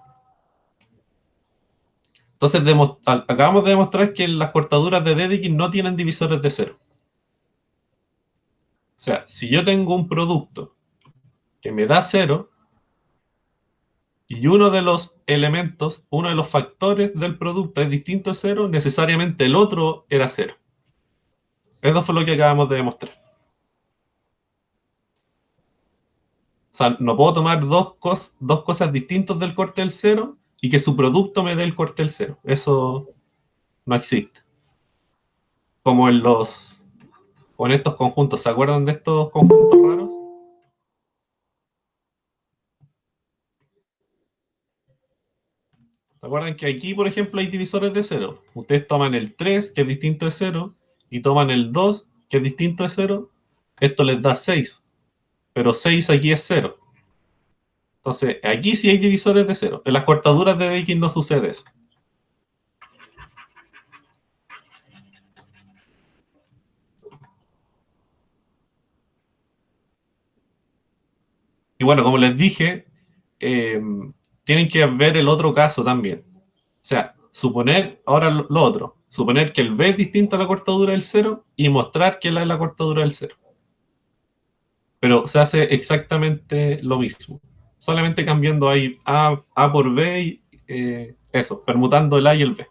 Entonces acabamos de demostrar que las cortaduras de Dedekind no tienen divisores de 0. O sea, si yo tengo un producto que me da 0 y uno de los elementos, uno de los factores del producto es distinto a 0, necesariamente el otro era 0. Eso fue lo que acabamos de demostrar. O sea, no puedo tomar dos cosas distintas del corte del 0 y que su producto me dé el corte del 0. Eso no existe. Como en estos conjuntos. ¿Se acuerdan de estos conjuntos raros? ¿Se acuerdan que aquí, por ejemplo, hay divisores de 0? Ustedes toman el 3, que es distinto de 0, y toman el 2, que es distinto de 0. Esto les da 6. Pero 6 aquí es 0. Entonces, aquí sí hay divisores de 0. En las cortaduras de Dedekind no sucede eso. Y bueno, como les dije, tienen que ver el otro caso también. O sea, suponer, ahora lo otro, suponer que el B es distinto a la cortadura del 0 y mostrar que la es la cortadura del 0. Pero se hace exactamente lo mismo. Solamente cambiando ahí A por B y eso, permutando el A y el B.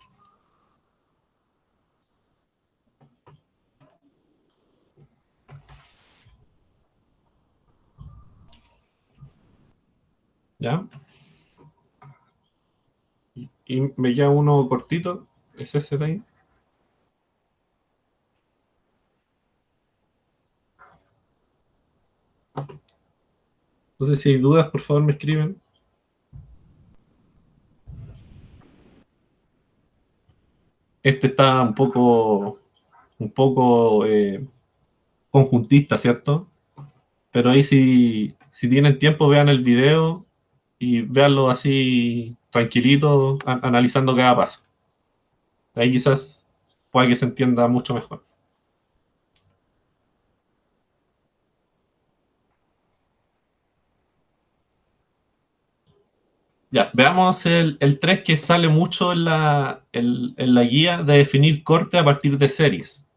¿Ya? Y me queda uno cortito, es ese de ahí. Entonces, si hay dudas, por favor me escriben. Este está un poco conjuntista, ¿cierto? Pero ahí si tienen tiempo, vean el video y véanlo así tranquilito, analizando cada paso. Ahí quizás pueda que se entienda mucho mejor. Ya, veamos el 3 que sale mucho en la guía de definir corte a partir de series.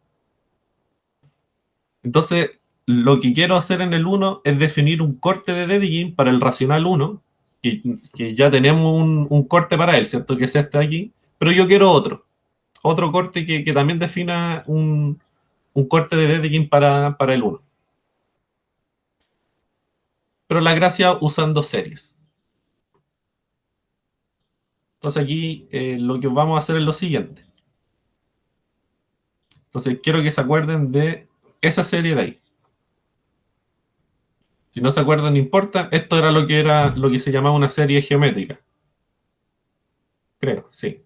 Entonces, lo que quiero hacer en el 1 es definir un corte de Dedekind para el racional 1, que ya tenemos un corte para él, ¿cierto? Que es este de aquí, pero yo quiero otro corte que también defina un corte de Dedekind para el 1. Pero la gracia usando series. Entonces aquí lo que vamos a hacer es lo siguiente. Entonces quiero que se acuerden de esa serie de ahí. Si no se acuerdan, no importa. Esto era lo que se llamaba una serie geométrica. Creo, sí.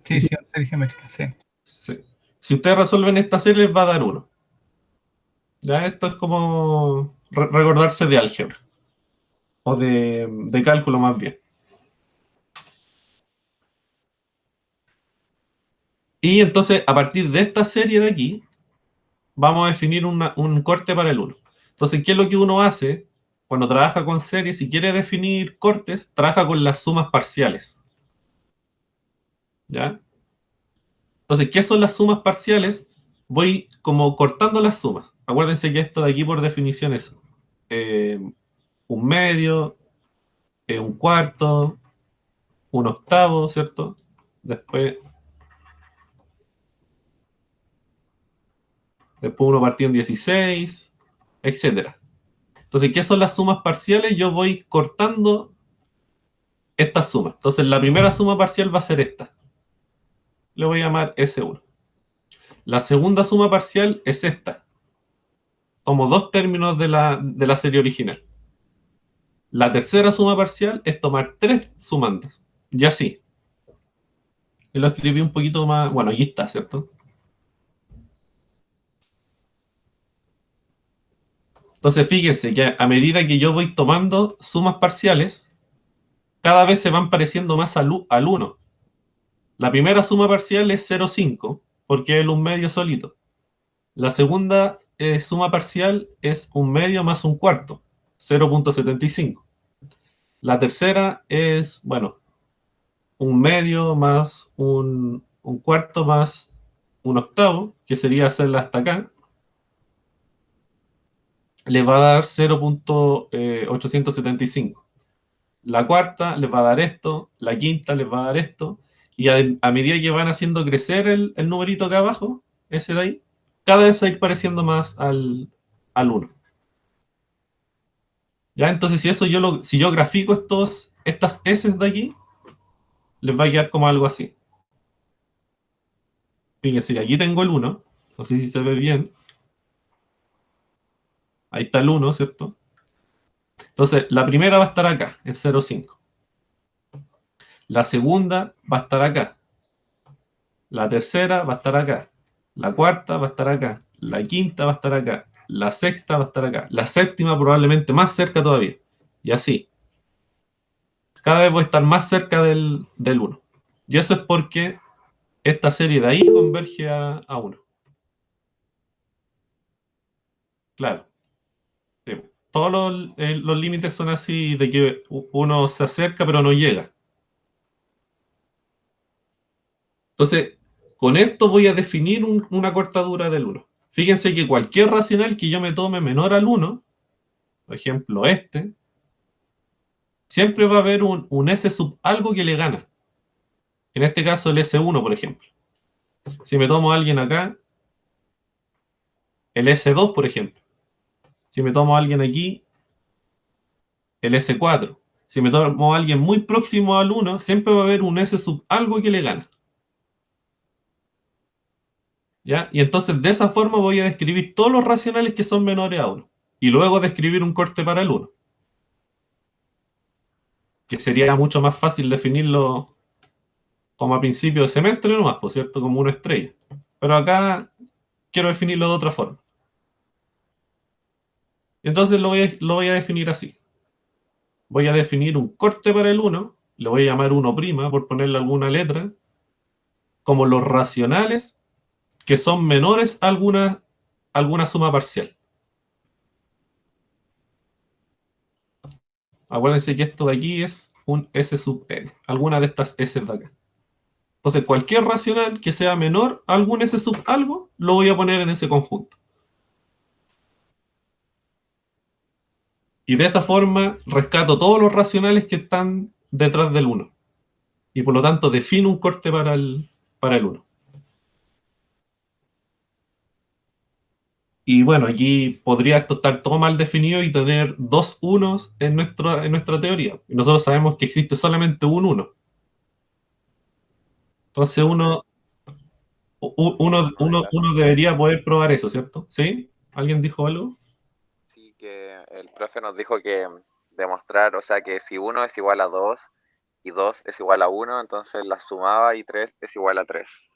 Sí, sí, una serie geométrica, sí. Sí. Si ustedes resuelven esta serie, les va a dar 1. Ya, esto es como recordarse de álgebra. O de cálculo más bien. Y entonces, a partir de esta serie de aquí, vamos a definir un corte para el 1. Entonces, ¿qué es lo que uno hace cuando trabaja con series? Si quiere definir cortes, trabaja con las sumas parciales. ¿Ya? Entonces, ¿qué son las sumas parciales? Voy como cortando las sumas. Acuérdense que esto de aquí por definición es un medio, un cuarto, un octavo, ¿cierto? Después uno partido en 16, etcétera. Entonces, ¿qué son las sumas parciales? Yo voy cortando esta suma. Entonces la primera suma parcial va a ser esta. Le voy a llamar S1. La segunda suma parcial es esta. Tomo dos términos de la serie original. La tercera suma parcial es tomar 3 sumandos. Y así. Y lo escribí un poquito más. Bueno, aquí está, ¿cierto? Entonces fíjense que a medida que yo voy tomando sumas parciales, cada vez se van pareciendo más al 1. La primera suma parcial es 0,5, porque es un medio solito. La segunda suma parcial es un medio más un cuarto, 0,75. La tercera es, bueno, un medio más un cuarto más un octavo, que sería hacerla hasta acá. Les va a dar 0,875. La cuarta les va a dar esto, la quinta les va a dar esto, y a medida que van haciendo crecer el numerito acá abajo, ese de ahí, cada vez va a ir pareciendo más al 1. ¿Ya? Entonces, si yo grafico estas S de aquí, les va a quedar como algo así. Fíjense, aquí tengo el 1, no sé si se ve bien. Ahí está el 1, ¿cierto? Entonces, la primera va a estar acá, en 0,5. La segunda va a estar acá. La tercera va a estar acá. La cuarta va a estar acá. La quinta va a estar acá. La sexta va a estar acá. La séptima probablemente más cerca todavía. Y así. Cada vez voy a estar más cerca del 1. Y eso es porque esta serie de ahí converge a 1. Claro. Sí. Todos los límites son así, de que uno se acerca pero no llega. Entonces, con esto voy a definir una cortadura del 1. Fíjense que cualquier racional que yo me tome menor al 1, por ejemplo este, siempre va a haber un S sub algo que le gana. En este caso el S1, por ejemplo. Si me tomo a alguien acá, el S2, por ejemplo. Si me tomo a alguien aquí, el S4. Si me tomo a alguien muy próximo al 1, siempre va a haber un S sub algo que le gana. ¿Ya? Y entonces de esa forma voy a describir todos los racionales que son menores a 1. Y luego describir un corte para el 1. Que sería mucho más fácil definirlo como a principio de semestre nomás, por cierto, como una estrella. Pero acá quiero definirlo de otra forma. Entonces lo voy a definir así. Voy a definir un corte para el 1, le voy a llamar 1', por ponerle alguna letra, como los racionales que son menores a alguna suma parcial. Acuérdense que esto de aquí es un S sub n, alguna de estas S de acá. Entonces, cualquier racional que sea menor a algún S sub algo, lo voy a poner en ese conjunto. Y de esta forma rescato todos los racionales que están detrás del 1. Y por lo tanto defino un corte para el 1. Y bueno, aquí podría esto estar todo mal definido y tener dos unos en nuestra teoría. Y nosotros sabemos que existe solamente un 1. Entonces uno debería poder probar eso, ¿cierto? ¿Sí? ¿Alguien dijo algo? Sí, que el profe nos dijo que demostrar, o sea, que si 1 es igual a 2 y 2 es igual a 1, entonces la sumaba y 3 es igual a 3.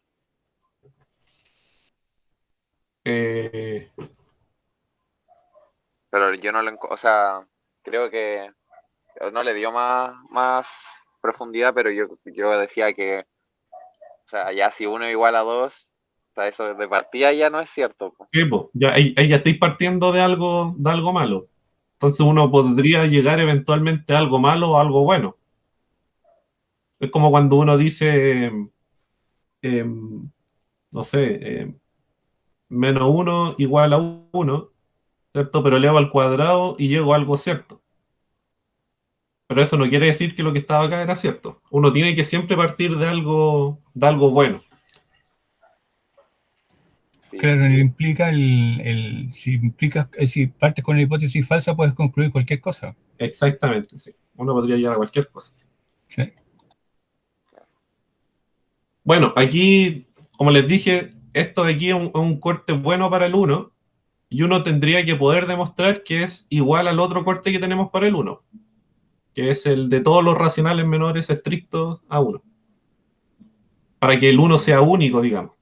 Pero yo no o sea, creo que no le dio más profundidad, pero yo decía que, o sea, ya si 1 es igual a 2, o sea, eso de partida ya no es cierto. Sí, pues, ahí ya estáis partiendo de algo malo. Entonces uno podría llegar eventualmente a algo malo o algo bueno. Es como cuando uno dice, no sé, menos 1 igual a 1, ¿cierto? Pero elevo al cuadrado y llego a algo cierto. Pero eso no quiere decir que lo que estaba acá era cierto. Uno tiene que siempre partir de algo bueno. Sí. Claro, implica si partes con una hipótesis falsa, puedes concluir cualquier cosa. Exactamente, sí. Uno podría llegar a cualquier cosa. Sí. Bueno, aquí, como les dije, esto de aquí es un corte bueno para el 1 y uno tendría que poder demostrar que es igual al otro corte que tenemos para el 1, que es el de todos los racionales menores estrictos a 1, para que el 1 sea único, digamos.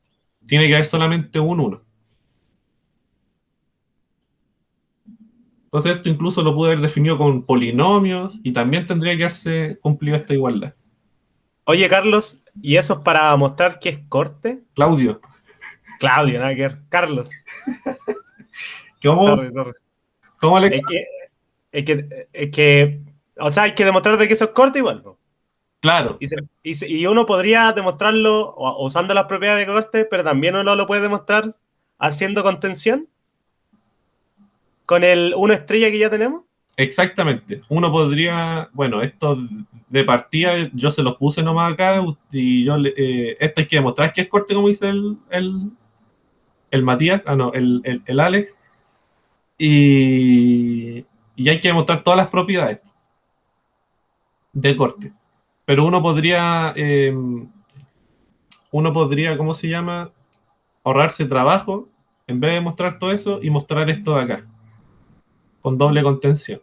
Tiene que haber solamente un 1. Entonces esto incluso lo pude haber definido con polinomios y también tendría que haberse cumplido esta igualdad. Oye, Carlos, ¿y eso es para mostrar que es corte? Claudio, Claudio, nada que ver. Carlos. ¿cómo, Sorry. cómo Alex? Es que, o sea, hay que demostrar de que eso es corte igual, ¿no? Claro, Y uno podría demostrarlo usando las propiedades de corte, pero también uno lo puede demostrar haciendo contención con el 1 estrella que ya tenemos. exactamente. Uno podría, bueno, esto de partida yo se los puse nomás acá y esto hay que demostrar que es corte como dice el Matías, no, el Alex, y, y hay que demostrar todas las propiedades de corte. Pero uno podría, ¿cómo se llama? Ahorrarse trabajo en vez de mostrar todo eso y mostrar esto de acá, con doble contención.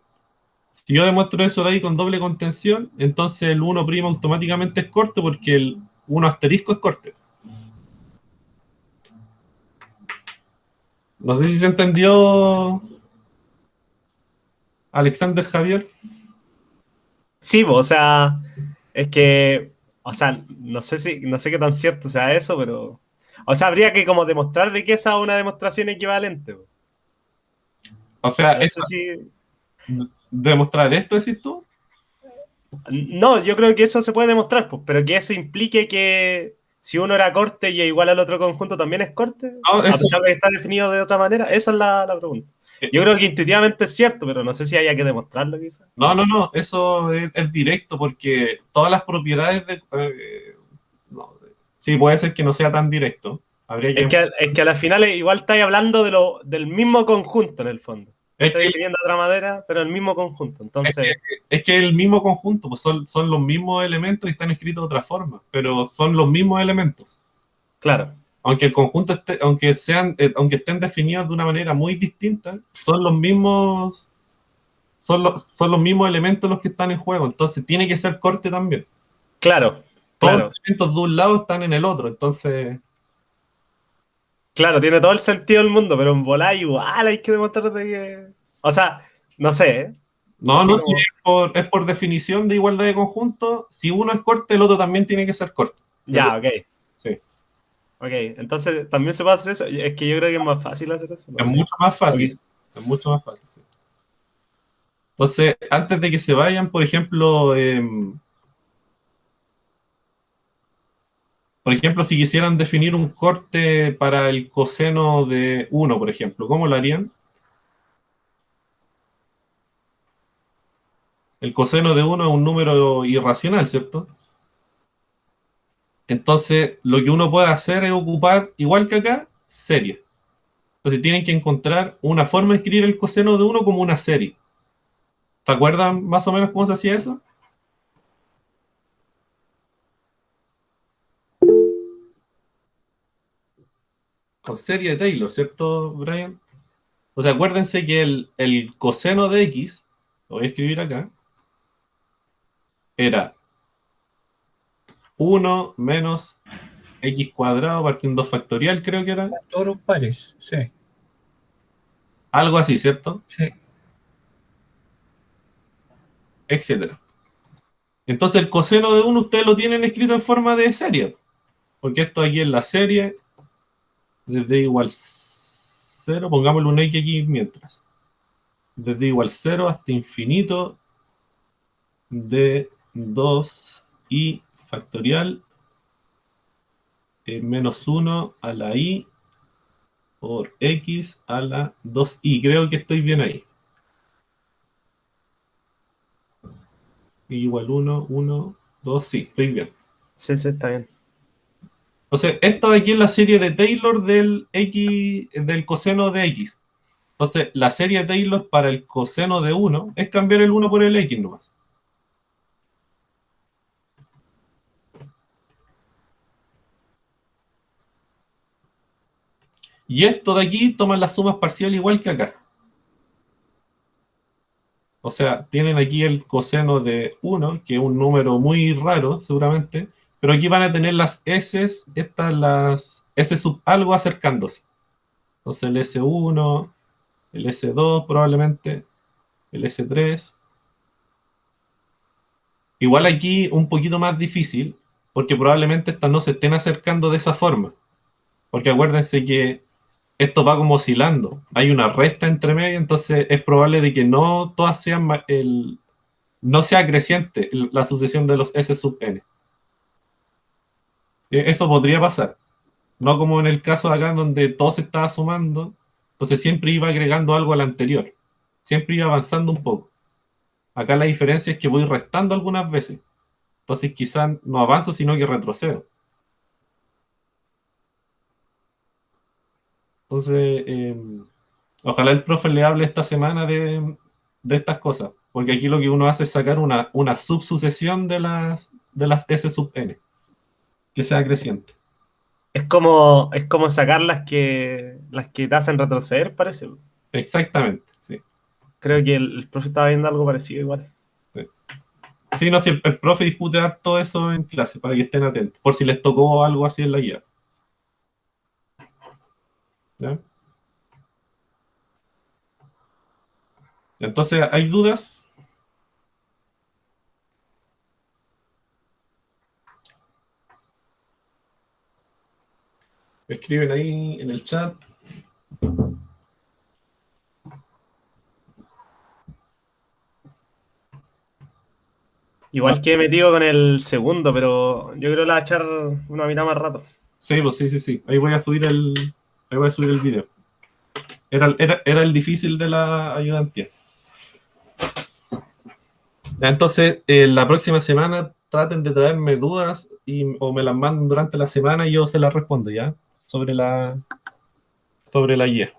Si yo demuestro eso de ahí con doble contención, entonces el 1' automáticamente es corte porque el 1 asterisco es corte. No sé si se entendió, Alexander Javier. Sí, o sea, es que, o sea, no sé qué tan cierto sea eso, pero, o sea, habría que como demostrar de que esa es una demostración equivalente. Po. O sea, No sé si, demostrar esto, decís tú. no, yo creo que eso se puede demostrar, pues, pero que eso implique que si uno era corte y es igual al otro conjunto también es corte, No, a eso, pesar de que está definido de otra manera, esa es la pregunta. Yo creo que intuitivamente es cierto, pero no sé si haya que demostrarlo quizás. no, eso es directo porque todas las propiedades no, sí, puede ser que no sea tan directo. Habría que... Es que a las finales igual estáis hablando del mismo conjunto en el fondo. Es Estoy que, definiendo de otra manera, pero el mismo conjunto. es que, Entonces, es que el mismo conjunto, pues son los mismos elementos y están escritos de otra forma, pero son los mismos elementos. claro, Aunque el conjunto aunque estén definidos de una manera muy distinta, son los mismos elementos los que están en juego. Entonces tiene que ser corte también. claro, Todos los claro, elementos de un lado están en el otro. Entonces, claro, tiene todo el sentido del mundo, pero en volar igual hay que demostrar de que. O sea, no sé, ¿eh? no, Así sí, como. es por definición de igualdad de conjunto. Si uno es corte, el otro también tiene que ser corte. Ya, ok. Sí. Ok, entonces también se puede hacer eso. Es que yo creo que es más fácil hacer eso. No Es sé. mucho más fácil. Ok. Es mucho más fácil, sí. Entonces, antes de que se vayan, por ejemplo, si quisieran definir un corte para el coseno de 1, por ejemplo, ¿cómo lo harían? El coseno de 1 es un número irracional, ¿cierto? Entonces, lo que uno puede hacer es ocupar, igual que acá, series. Entonces, tienen que encontrar una forma de escribir el coseno de 1 como una serie. ¿Se acuerdan más o menos cómo se hacía eso? Con serie de Taylor, ¿cierto, Brian? O sea, acuérdense que el coseno de x, lo voy a escribir acá, era 1 menos x cuadrado partiendo factorial, creo que era. Todos los pares, sí, Algo así, ¿cierto? sí. Etcétera. Entonces el coseno de 1 ustedes lo tienen escrito en forma de serie, porque esto aquí es la serie desde igual 0, pongámosle un x aquí mientras. Desde igual 0 hasta infinito de 2i factorial menos 1 a la i por x a la 2i. Creo que estoy bien ahí. Igual 1, 1, 2, sí, estoy bien. Sí, sí, está bien. Entonces, esto de aquí es la serie de Taylor del coseno de x. Entonces, la serie de Taylor para el coseno de 1 es cambiar el 1 por el x nomás. Y esto de aquí toman las sumas parciales igual que acá. O sea, tienen aquí el coseno de 1, que es un número muy raro, seguramente, pero aquí van a tener las S, estas las S sub algo acercándose. Entonces el S1, el S2 probablemente, el S3. Igual aquí un poquito más difícil, porque probablemente estas no se estén acercando de esa forma. Porque acuérdense que esto va como oscilando. Hay una resta entre medio, entonces es probable de que no todas sean no sea creciente la sucesión de los S sub n. Eso podría pasar. No como en el caso de acá donde todo se estaba sumando, entonces siempre iba agregando algo al anterior. Siempre iba avanzando un poco. Acá la diferencia es que voy restando algunas veces. Entonces quizás no avanzo, sino que retrocedo. Entonces, ojalá el profe le hable esta semana de estas cosas, porque aquí lo que uno hace es sacar una subsucesión de las S sub n, que sea creciente. Es como sacar las que te hacen retroceder, parece. Exactamente, sí. Creo que el profe estaba viendo algo parecido igual. Sí, no, si el profe discute todo eso en clase, para que estén atentos, por si les tocó algo así en la guía. ¿Ya? Entonces, ¿hay dudas? Escriben ahí en el chat. Igual que he metido con el segundo, pero yo creo que la voy a echar una mirada más rato. Sí, pues sí. Ahí voy a subir el video. Era el difícil de la ayudantía. Entonces, la próxima semana traten de traerme dudas o me las manden durante la semana y yo se las respondo, ¿ya? Sobre la guía.